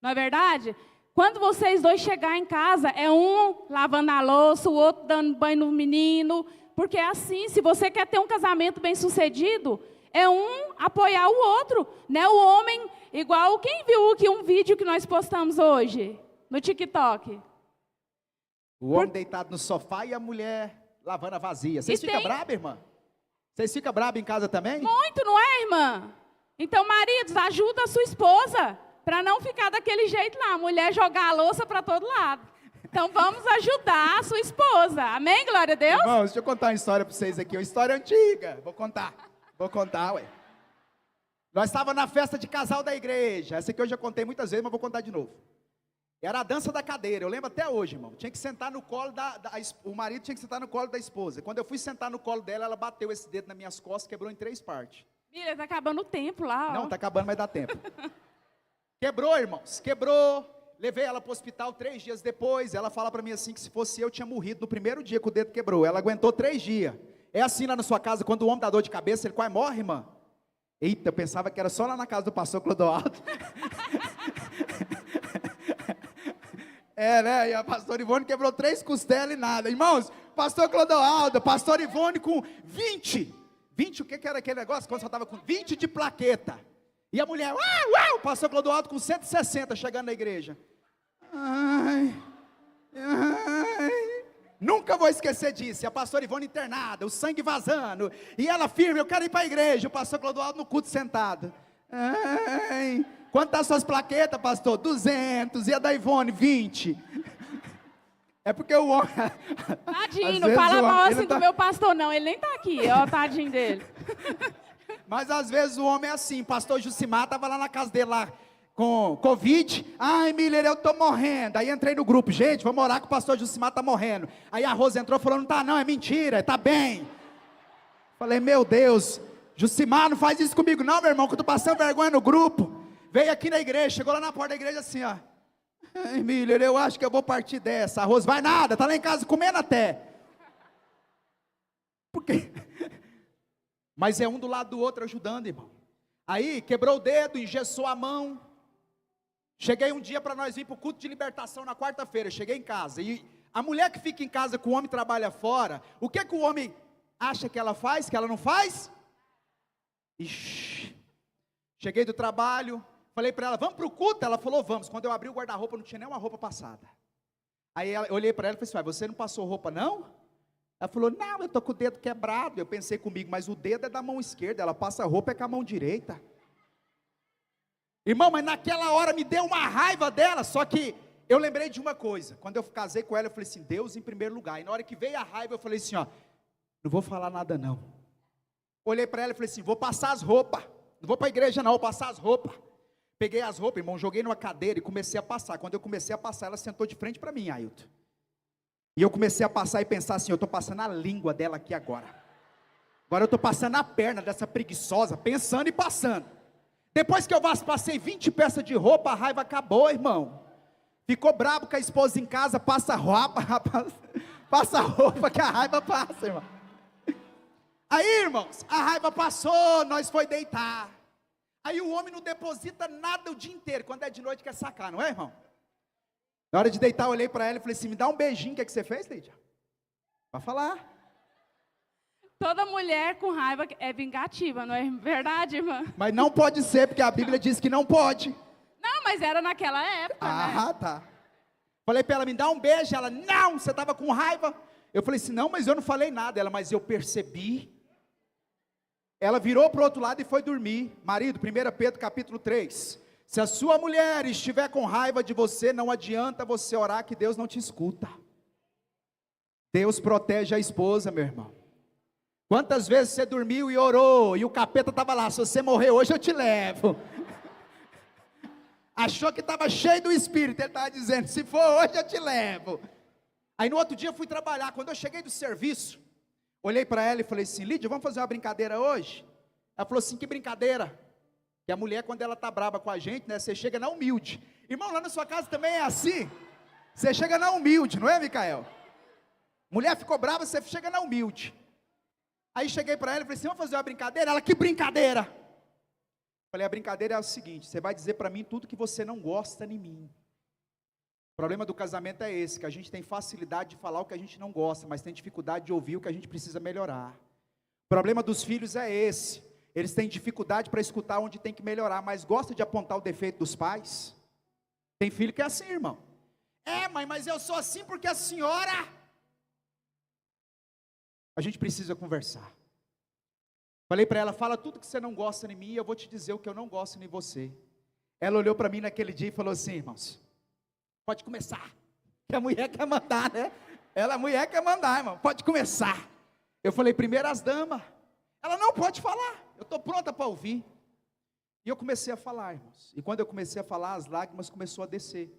Não é verdade? Quando vocês dois chegarem em casa, é um lavando a louça, o outro dando banho no menino. Porque é assim, se você quer ter um casamento bem sucedido, é um apoiar o outro, né? O homem, igual quem viu aqui um vídeo que nós postamos hoje, no TikTok? O homem deitado no sofá e a mulher lavando a vazia. Vocês ficam bravos, irmã? Vocês ficam bravos em casa também? Muito, não é, irmã? Então, maridos, ajuda a sua esposa. para não ficar daquele jeito lá, a mulher jogar a louça para todo lado. Então vamos ajudar a sua esposa. Amém, glória a Deus? Irmãos, deixa eu contar uma história para vocês aqui, uma história antiga. Vou contar, ué. Nós estávamos na festa de casal da igreja. Essa aqui eu já contei muitas vezes, mas vou contar de novo. Era a dança da cadeira, eu lembro até hoje, irmão. Tinha que sentar no colo o marido tinha que sentar no colo da esposa. Quando eu fui sentar no colo dela, ela bateu esse dedo nas minhas costas, quebrou em 3 partes. Mira, tá acabando o tempo lá, ó. Não, tá acabando, mas dá tempo. Quebrou, irmãos, quebrou. Levei ela para o hospital 3 dias depois. Ela fala para mim assim, que se fosse eu, tinha morrido no primeiro dia que o dedo quebrou. Ela aguentou 3 dias. É assim lá na sua casa, quando o homem dá dor de cabeça, ele quase morre, irmã? Eita, eu pensava que era só lá na casa do pastor Clodoaldo. É, né? E a pastora Ivone quebrou 3 costelas e nada. Irmãos, pastor Clodoaldo, pastor Ivone com 20, o que era aquele negócio? Quando só estava com 20 de plaqueta. E a mulher, o pastor Clodoaldo com 160 chegando na igreja. Ai. Nunca vou esquecer disso. E a pastora Ivone internada, o sangue vazando. E ela firme, eu quero ir para a igreja. O pastor Clodoaldo no culto sentado. Ai. Quanto tá suas plaquetas, pastor? 200. E a da Ivone, 20. É porque o homem... Tadinho, não fala mal assim do meu pastor, não. Ele nem tá aqui, ó, tadinho dele. Mas às vezes o homem é assim. Pastor Jucimar estava lá na casa dele, lá com Covid. Ai, Miller, eu tô morrendo. Aí entrei no grupo. Gente, vamos orar que o pastor Jucimar tá morrendo. Aí a Rosa entrou e falou, não tá não, é mentira, tá bem. Falei, meu Deus, Jucimar, não faz isso comigo não, meu irmão, que eu tô passando vergonha no grupo. Veio aqui na igreja, chegou lá na porta da igreja assim, ó. Ai, Miller, eu acho que eu vou partir dessa. A Rosa, vai nada, tá lá em casa comendo até. Por quê? Mas é um do lado do outro ajudando, irmão. Aí, quebrou o dedo, engessou a mão. Cheguei um dia para nós ir para o culto de libertação na quarta-feira. Cheguei em casa. E a mulher que fica em casa com o homem trabalha fora, o que o homem acha que ela faz, que ela não faz? Ixi. Cheguei do trabalho, falei para ela, vamos para o culto? Ela falou, vamos. Quando eu abri o guarda-roupa, não tinha nem uma roupa passada. Aí eu olhei para ela e falei assim, você não passou roupa não? Ela falou, não, eu estou com o dedo quebrado. Eu pensei comigo, mas o dedo é da mão esquerda, ela passa roupa é com a mão direita. Irmão, mas naquela hora me deu uma raiva dela, só que eu lembrei de uma coisa. Quando eu casei com ela, eu falei assim, Deus em primeiro lugar. E na hora que veio a raiva, eu falei assim, ó, não vou falar nada não. Olhei para ela e falei assim, vou passar as roupas. Não vou para a igreja não, vou passar as roupas. Peguei as roupas, irmão, joguei numa cadeira e comecei a passar. Quando eu comecei a passar, ela sentou de frente para mim, Ailton. E eu comecei a passar e pensar assim, eu estou passando a língua dela aqui agora. Agora eu estou passando a perna dessa preguiçosa, pensando e passando. Depois que eu passei 20 peças de roupa, a raiva acabou, irmão. Ficou brabo com a esposa em casa, passa roupa, passa roupa que a raiva passa, irmão. Aí, irmãos, a raiva passou, nós foi deitar. Aí o homem não deposita nada o dia inteiro, quando é de noite quer sacar, não é, irmão? Na hora de deitar, eu olhei para ela e falei assim, me dá um beijinho, o que você fez, Lídia? Vai falar. Toda mulher com raiva é vingativa, não é verdade, irmã? Mas não pode ser, porque a Bíblia diz que não pode. Não, mas era naquela época, né? Tá. Falei para ela, me dá um beijo. Ela, não, você estava com raiva. Eu falei assim, não, mas eu não falei nada. Ela, mas eu percebi. Ela virou para o outro lado e foi dormir. Marido, 1 Pedro capítulo 3. Se a sua mulher estiver com raiva de você, não adianta você orar que Deus não te escuta. Deus protege a esposa, meu irmão. Quantas vezes você dormiu e orou, e o capeta estava lá, se você morrer hoje eu te levo. Achou que estava cheio do Espírito, ele estava dizendo, se for hoje eu te levo. Aí no outro dia eu fui trabalhar, quando eu cheguei do serviço, olhei para ela e falei assim, Lídia, vamos fazer uma brincadeira hoje? Ela falou assim, que brincadeira? Que a mulher quando ela está brava com a gente, né, você chega na humilde. Irmão, lá na sua casa também é assim, você chega na humilde, não é, Micael? Mulher ficou brava, você chega na humilde. Aí cheguei para ela e falei assim, vamos fazer uma brincadeira? Ela, que brincadeira? Falei, a brincadeira é o seguinte, você vai dizer para mim tudo que você não gosta em mim. O problema do casamento é esse, que a gente tem facilidade de falar o que a gente não gosta, mas tem dificuldade de ouvir o que a gente precisa melhorar. O problema dos filhos é esse, eles têm dificuldade para escutar onde tem que melhorar, mas gosta de apontar o defeito dos pais. Tem filho que é assim, irmão. É, mãe, mas eu sou assim porque a senhora... A gente precisa conversar. Falei para ela, fala tudo que você não gosta em mim, e eu vou te dizer o que eu não gosto em você. Ela olhou para mim naquele dia e falou assim: irmãos, pode começar. Que a mulher quer mandar, né? A mulher quer mandar, irmão. Pode começar. Eu falei: primeiro as damas. Ela: não, pode falar. Eu estou pronta para ouvir. E eu comecei a falar, irmãos. E quando eu comecei a falar, as lágrimas começaram a descer.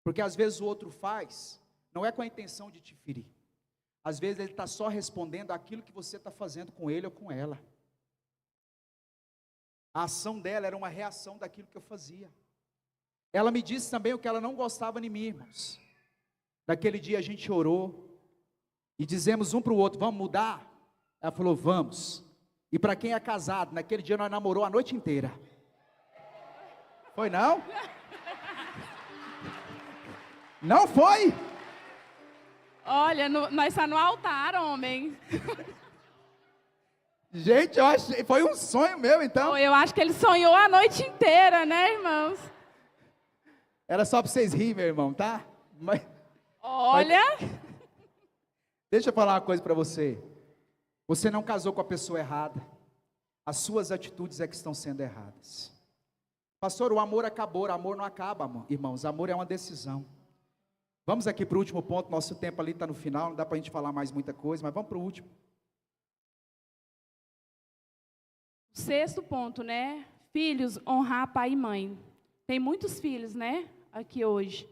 Porque às vezes o outro faz, não é com a intenção de te ferir. Às vezes ele está só respondendo aquilo que você está fazendo com ele ou com ela. A ação dela era uma reação daquilo que eu fazia. Ela me disse também o que ela não gostava de mim, irmãos. Naquele dia a gente orou e dizemos um para o outro: vamos mudar? Ela falou: vamos. E para quem é casado, naquele dia nós namorou a noite inteira. Foi não? Não foi? Olha, nós estamos no altar, homem. Gente, eu achei, foi um sonho meu então. Eu acho que ele sonhou a noite inteira, né, irmãos? Era só para vocês rirem, meu irmão, tá? Olha. Deixa eu falar uma coisa para você. Você não casou com a pessoa errada. As suas atitudes é que estão sendo erradas. Pastor, o amor acabou. O amor não acaba, irmãos. Amor é uma decisão. Vamos aqui para o último ponto. Nosso tempo ali está no final. Não dá para a gente falar mais muita coisa, mas vamos para o último. Sexto ponto, né? Filhos, honrar pai e mãe. Tem muitos filhos, né? Aqui hoje.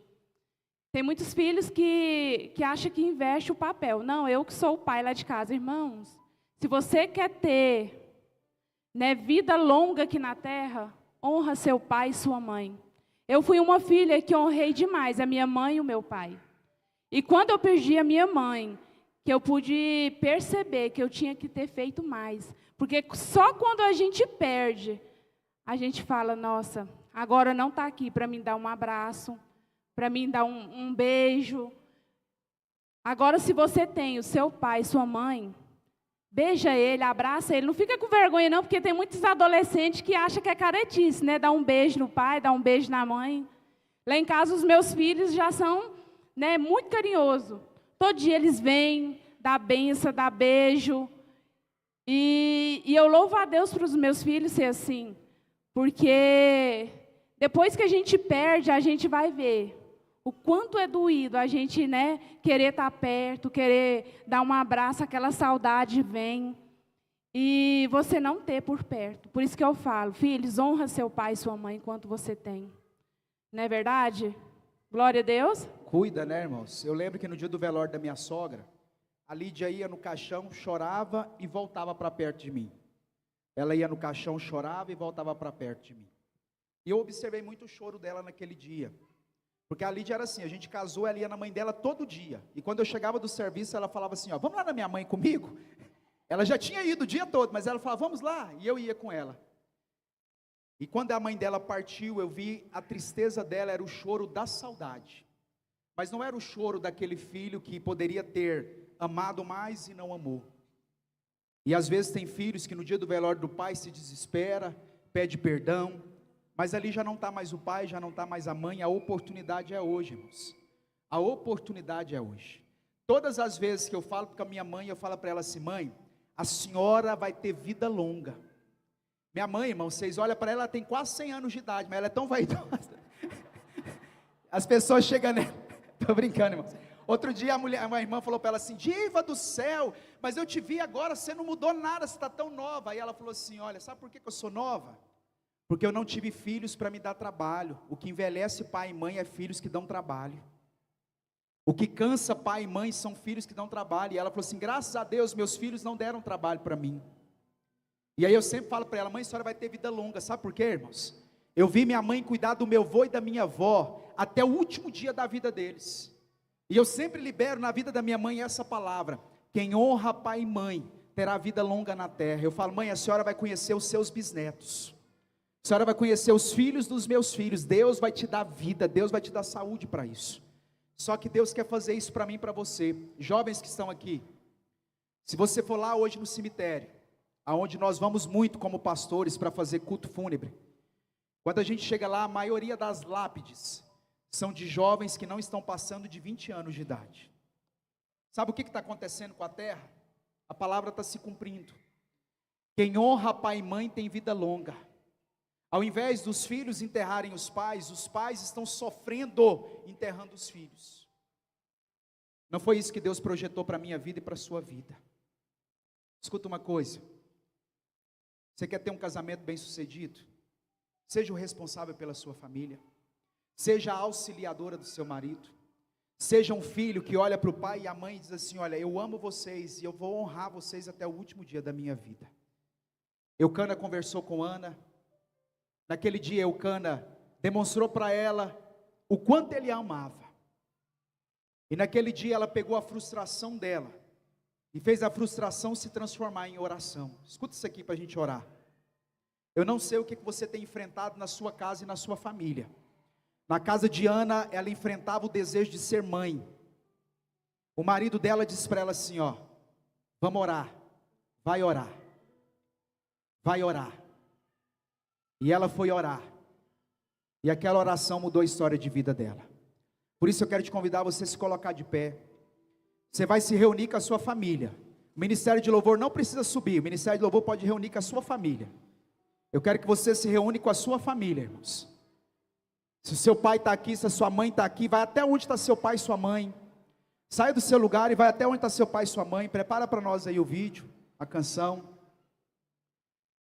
Tem muitos filhos que acham que inverte o papel. Não, eu que sou o pai lá de casa. Irmãos, se você quer ter, né, vida longa aqui na terra, honra seu pai e sua mãe. Eu fui uma filha que honrei demais a minha mãe e o meu pai. E quando eu perdi a minha mãe, que eu pude perceber que eu tinha que ter feito mais. Porque só quando a gente perde, a gente fala: nossa, agora não está aqui para me dar um abraço, para mim dar um beijo. Agora, se você tem o seu pai, sua mãe, beija ele, abraça ele. Não fica com vergonha não, porque tem muitos adolescentes que acham que é caretice, né? Dar um beijo no pai, dar um beijo na mãe. Lá em casa, os meus filhos já são, né, muito carinhosos. Todo dia eles vêm, dá benção, dá beijo. E eu louvo a Deus para os meus filhos ser assim. Porque depois que a gente perde, a gente vai ver o quanto é doído a gente, né, querer estar perto, querer dar um abraço, aquela saudade vem. E você não ter por perto. Por isso que eu falo: filhos, honra seu pai e sua mãe enquanto você tem. Não é verdade? Glória a Deus. Cuida, né, irmãos? Eu lembro que no dia do velório da minha sogra, a Lídia ia no caixão, chorava e voltava para perto de mim. Ela ia no caixão, chorava e voltava para perto de mim. E eu observei muito o choro dela naquele dia. Porque a Lídia era assim, a gente casou, ela ia na mãe dela todo dia. E quando eu chegava do serviço, ela falava assim: ó, vamos lá na minha mãe comigo? Ela já tinha ido o dia todo, mas ela falava: vamos lá. E eu ia com ela. E quando a mãe dela partiu, eu vi a tristeza dela, era o choro da saudade. Mas não era o choro daquele filho que poderia ter amado mais e não amou. E às vezes tem filhos que no dia do velório do pai se desespera, pede perdão, mas ali já não está mais o pai, já não está mais a mãe. A oportunidade é hoje, irmãos. A oportunidade é hoje. Todas as vezes que eu falo com a minha mãe, eu falo para ela assim: mãe, a senhora vai ter vida longa. Minha mãe, irmão, vocês olham para ela, ela tem quase 100 anos de idade, mas ela é tão vaidosa. As pessoas chegam nela, estou brincando, irmãos. Outro dia a irmã falou para ela assim: diva do céu, mas eu te vi agora, você não mudou nada, você está tão nova. Aí ela falou assim: olha, sabe por que eu sou nova? Porque eu não tive filhos para me dar trabalho. O que envelhece pai e mãe é filhos que dão trabalho. O que cansa pai e mãe são filhos que dão trabalho. E ela falou assim: graças a Deus meus filhos não deram trabalho para mim. E aí eu sempre falo para ela: mãe, a senhora vai ter vida longa. Sabe por quê, irmãos? Eu vi minha mãe cuidar do meu avô e da minha avó até o último dia da vida deles. E eu sempre libero na vida da minha mãe essa palavra: quem honra pai e mãe terá vida longa na terra. Eu falo: mãe, a senhora vai conhecer os seus bisnetos, a senhora vai conhecer os filhos dos meus filhos. Deus vai te dar vida, Deus vai te dar saúde para isso. Só que Deus quer fazer isso para mim e para você. Jovens que estão aqui, se você for lá hoje no cemitério, aonde nós vamos muito como pastores para fazer culto fúnebre, quando a gente chega lá, a maioria das lápides são de jovens que não estão passando de 20 anos de idade. Sabe o que está acontecendo com a terra? A palavra está se cumprindo. Quem honra pai e mãe tem vida longa. Ao invés dos filhos enterrarem os pais estão sofrendo enterrando os filhos. Não foi isso que Deus projetou para a minha vida e para a sua vida. Escuta uma coisa. Você quer ter um casamento bem sucedido? Seja o responsável pela sua família. Seja a auxiliadora do seu marido. Seja um filho que olha para o pai e a mãe e diz assim: olha, eu amo vocês e eu vou honrar vocês até o último dia da minha vida. Eucana conversou com Ana. Naquele dia Eucana demonstrou para ela o quanto ele a amava. E naquele dia ela pegou a frustração dela e fez a frustração se transformar em oração. Escuta isso aqui para a gente orar. Eu não sei o que você tem enfrentado na sua casa e na sua família. Na casa de Ana, ela enfrentava o desejo de ser mãe. O marido dela disse para ela assim: ó, vamos orar, vai orar, vai orar. E ela foi orar, e aquela oração mudou a história de vida dela. Por isso eu quero te convidar a você se colocar de pé. Você vai se reunir com a sua família. O ministério de louvor não precisa subir, o ministério de louvor pode reunir com a sua família. Eu quero que você se reúne com a sua família, irmãos. Se o seu pai está aqui, se a sua mãe está aqui, vai até onde está seu pai e sua mãe. Saia do seu lugar e vai até onde está seu pai e sua mãe. Prepara para nós aí o vídeo, a canção.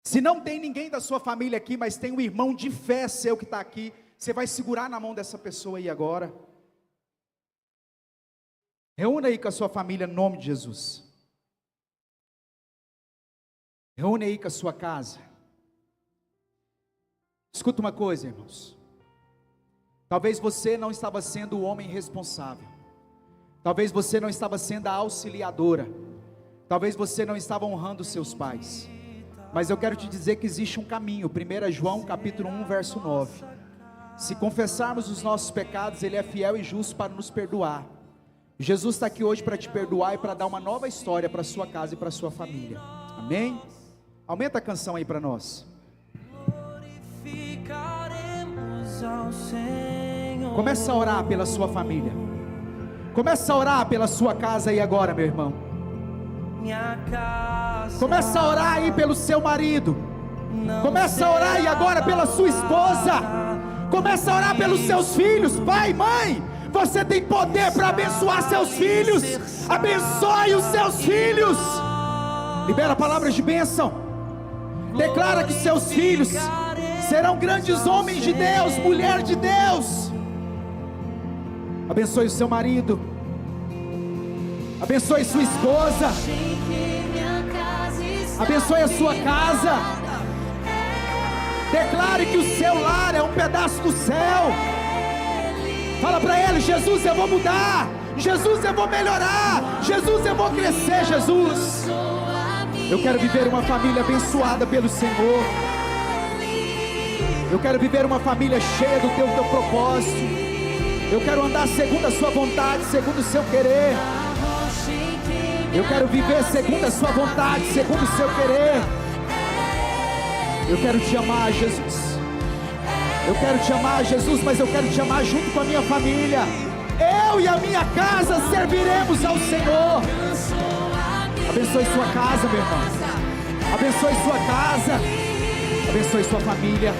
Se não tem ninguém da sua família aqui, mas tem um irmão de fé seu que está aqui, você vai segurar na mão dessa pessoa aí agora. Reúna aí com a sua família no nome de Jesus. Reúne aí com a sua casa. Escuta uma coisa, irmãos. Talvez você não estava sendo o homem responsável. Talvez você não estava sendo a auxiliadora. Talvez você não estava honrando seus pais. Mas eu quero te dizer que existe um caminho. 1 João capítulo 1 verso 9. Se confessarmos os nossos pecados, Ele é fiel e justo para nos perdoar. Jesus está aqui hoje para te perdoar e para dar uma nova história para a sua casa e para a sua família. Amém? Aumenta a canção aí para nós. Começa a orar pela sua família. Começa a orar pela sua casa aí agora, meu irmão. Começa a orar aí pelo seu marido. Começa a orar aí agora pela sua esposa. Começa a orar pelos seus filhos. Pai, mãe, você tem poder para abençoar seus filhos. Abençoe os seus filhos. Libera palavras de bênção. Declara que seus filhos serão grandes homens de Deus, mulher de Deus. Abençoe o seu marido. Abençoe sua esposa. Abençoe a sua casa. Declare que o seu lar é um pedaço do céu. Fala para ele: Jesus, eu vou mudar. Jesus, eu vou melhorar. Jesus, eu vou crescer. Jesus, eu quero viver uma família abençoada pelo Senhor. Eu quero viver uma família cheia do teu propósito. Eu quero andar segundo a sua vontade, segundo o seu querer. Eu quero viver segundo a sua vontade, segundo o seu querer. Eu quero te amar, Jesus. Eu quero te amar, Jesus, mas eu quero te amar junto com a minha família. Eu e a minha casa serviremos ao Senhor. Abençoe sua casa, meu irmão. Abençoe sua casa. Abençoe sua família.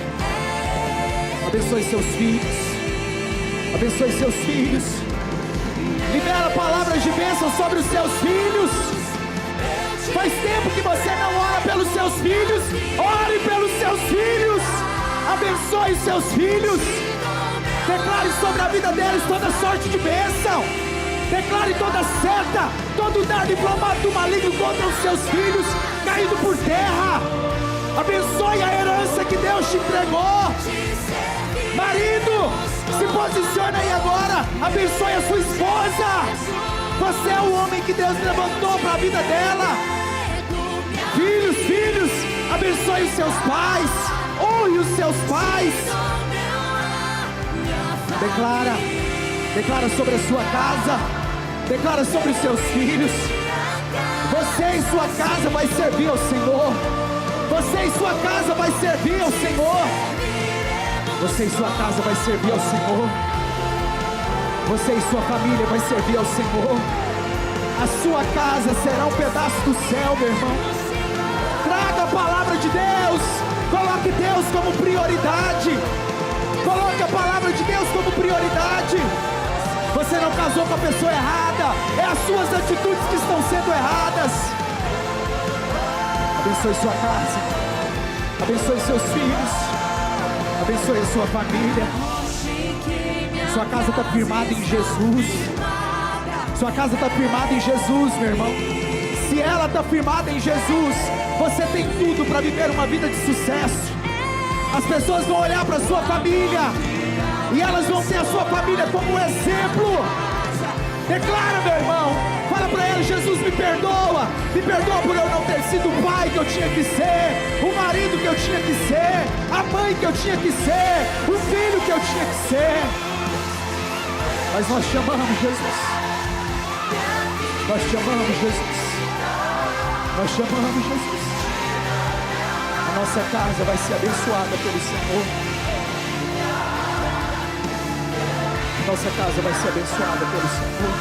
Abençoe seus filhos. Abençoe seus filhos. Libera palavras de bênção sobre os seus filhos. Faz tempo que você não ora pelos seus filhos. Ore pelos seus filhos. Abençoe os seus filhos. Declare sobre a vida deles toda sorte de bênção. Declare toda seta, todo dardo inflamado do maligno contra os seus filhos caído por terra. Abençoe a herança que Deus te entregou. Marido, se posicione aí agora. Abençoe a sua esposa. Você é o homem que Deus levantou para a vida dela. Filhos, abençoe os seus pais. Honre os seus pais. Declara sobre a sua casa. Declara sobre os seus filhos. Você em sua casa vai servir ao Senhor. Você em sua casa vai servir ao Senhor. Você em sua casa vai servir ao Senhor. Você e sua família vai servir ao Senhor. A sua casa será um pedaço do céu, meu irmão. Traga a palavra de Deus. Coloque Deus como prioridade. Coloque a palavra de Deus como prioridade. Você não casou com a pessoa errada, é as suas atitudes que estão sendo erradas. Abençoe sua casa, abençoe seus filhos, abençoe a sua família. Sua casa está firmada em Jesus. Sua casa está firmada em Jesus, meu irmão. Se ela está firmada em Jesus, você tem tudo para viver uma vida de sucesso. As pessoas vão olhar para a sua família e elas vão ter a sua família como um exemplo. Declara, meu irmão. Fala para ele: Jesus, me perdoa por eu não ter sido o pai que eu tinha que ser, o marido que eu tinha que ser, a mãe que eu tinha que ser, o filho que eu tinha que ser. Mas nós te amamos, Jesus. Nós te amamos, Jesus. Nós te amamos, Jesus. A nossa casa vai ser abençoada pelo Senhor. A nossa casa vai ser abençoada pelo Senhor.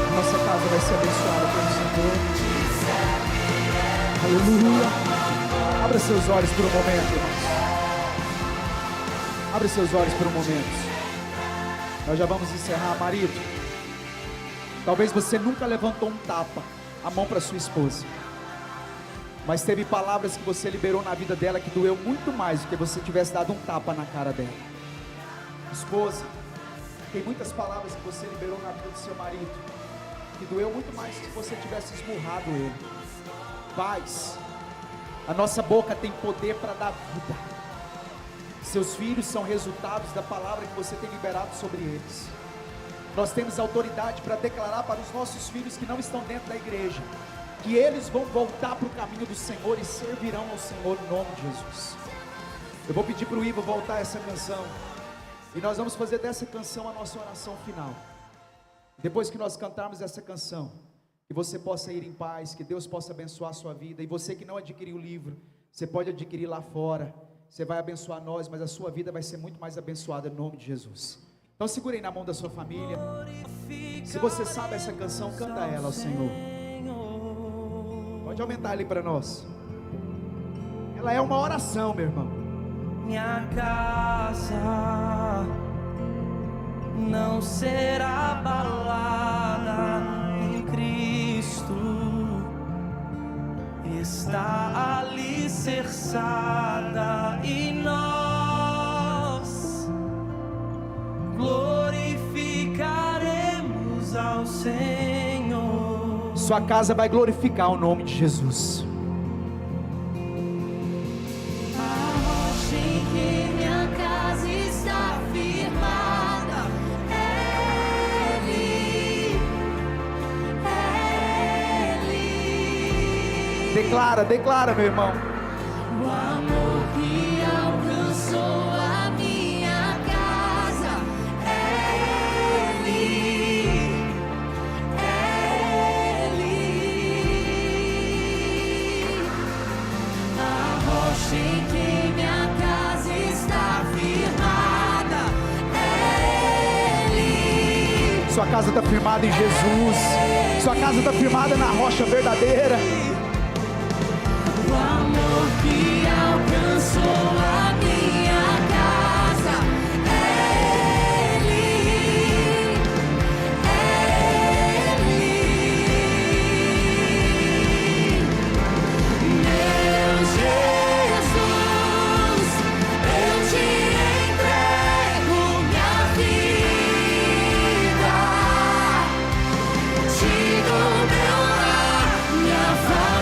A nossa casa vai ser abençoada pelo Senhor. Aleluia. Abra seus olhos por um momento, irmãos. Abra seus olhos por um momento. Nós já vamos encerrar, marido. Talvez você nunca levantou um tapa, a mão para sua esposa, mas teve palavras que você liberou na vida dela que doeu muito mais do que você tivesse dado um tapa na cara dela. Esposa, tem muitas palavras que você liberou na vida do seu marido que doeu muito mais do que se você tivesse esmurrado ele. Pais, a nossa boca tem poder para dar vida. Seus filhos são resultados da palavra que você tem liberado sobre eles. Nós temos autoridade para declarar para os nossos filhos que não estão dentro da igreja, que eles vão voltar para o caminho do Senhor e servirão ao Senhor em nome de Jesus. Eu vou pedir para o Ivo voltar essa canção, e nós vamos fazer dessa canção a nossa oração final. Depois que nós cantarmos essa canção, que você possa ir em paz, que Deus possa abençoar a sua vida. E você que não adquiriu o livro, você pode adquirir lá fora. Você vai abençoar nós, mas a sua vida vai ser muito mais abençoada em nome de Jesus. Então segure aí na mão da sua família. Se você sabe essa canção, canta ela ao Senhor. Pode aumentar ali para nós. Ela é uma oração, meu irmão. Minha casa não será abalada em Cristo, está alicerçada e nós glorificaremos ao Senhor. Sua casa vai glorificar o nome de Jesus. Declara, meu irmão. O amor que alcançou a minha casa, Ele, a rocha em que minha casa está firmada, Ele. Sua casa está firmada em Jesus. Sua casa está firmada na rocha verdadeira. O amor que alcançou a minha casa, Ele, meu Jesus, eu te entrego minha vida, te dou meu lar, minha família.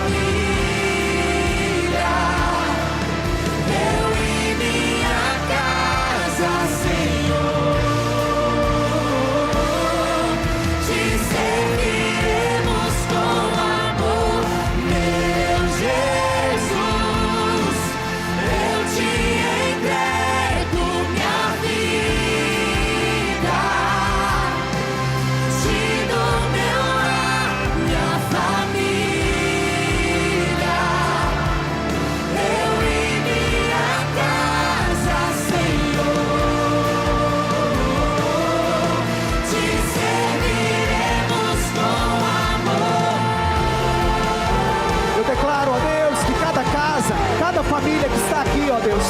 família que está aqui, ó Deus,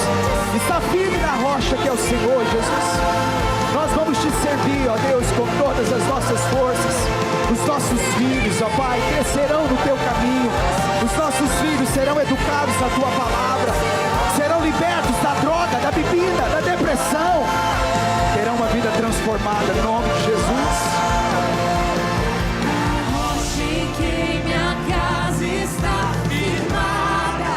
está firme na rocha que é o Senhor, Jesus. Nós vamos te servir, ó Deus, com todas as nossas forças. Os nossos filhos, ó Pai, crescerão no teu caminho. Os nossos filhos serão educados na tua palavra, serão libertos da droga, da bebida, da depressão, terão uma vida transformada em nome de Jesus. Rocha em que minha casa está firmada,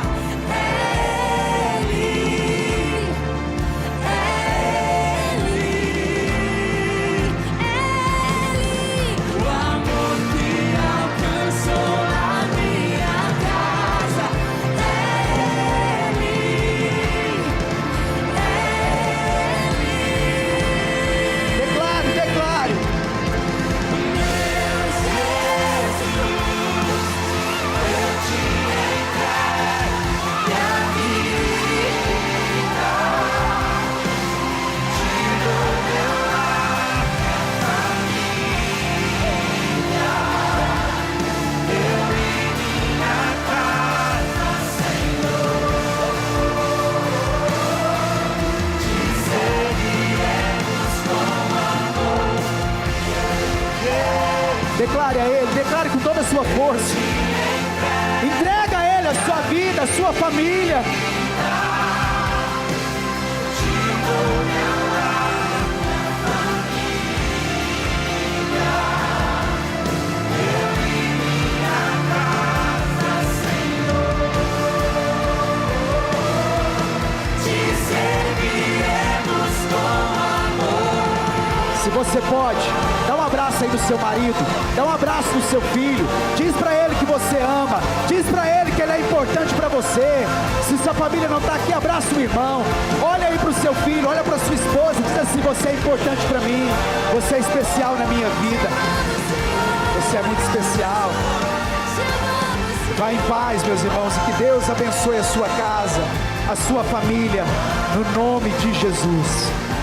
o amor que alcançou a minha casa, Declare, declare. Declare a Ele, declare com toda a sua força. Entrega a Ele a sua vida, a sua família. Se você pode, dá um abraço aí no seu marido, dá um abraço no seu filho, diz para ele que você ama, diz para ele que ele é importante para você. Se sua família não está aqui, abraça o irmão, olha aí para o seu filho, olha para sua esposa, diz assim: você é importante para mim, você é especial na minha vida, você é muito especial. Vá em paz, meus irmãos, e que Deus abençoe a sua casa, a sua família, no nome de Jesus.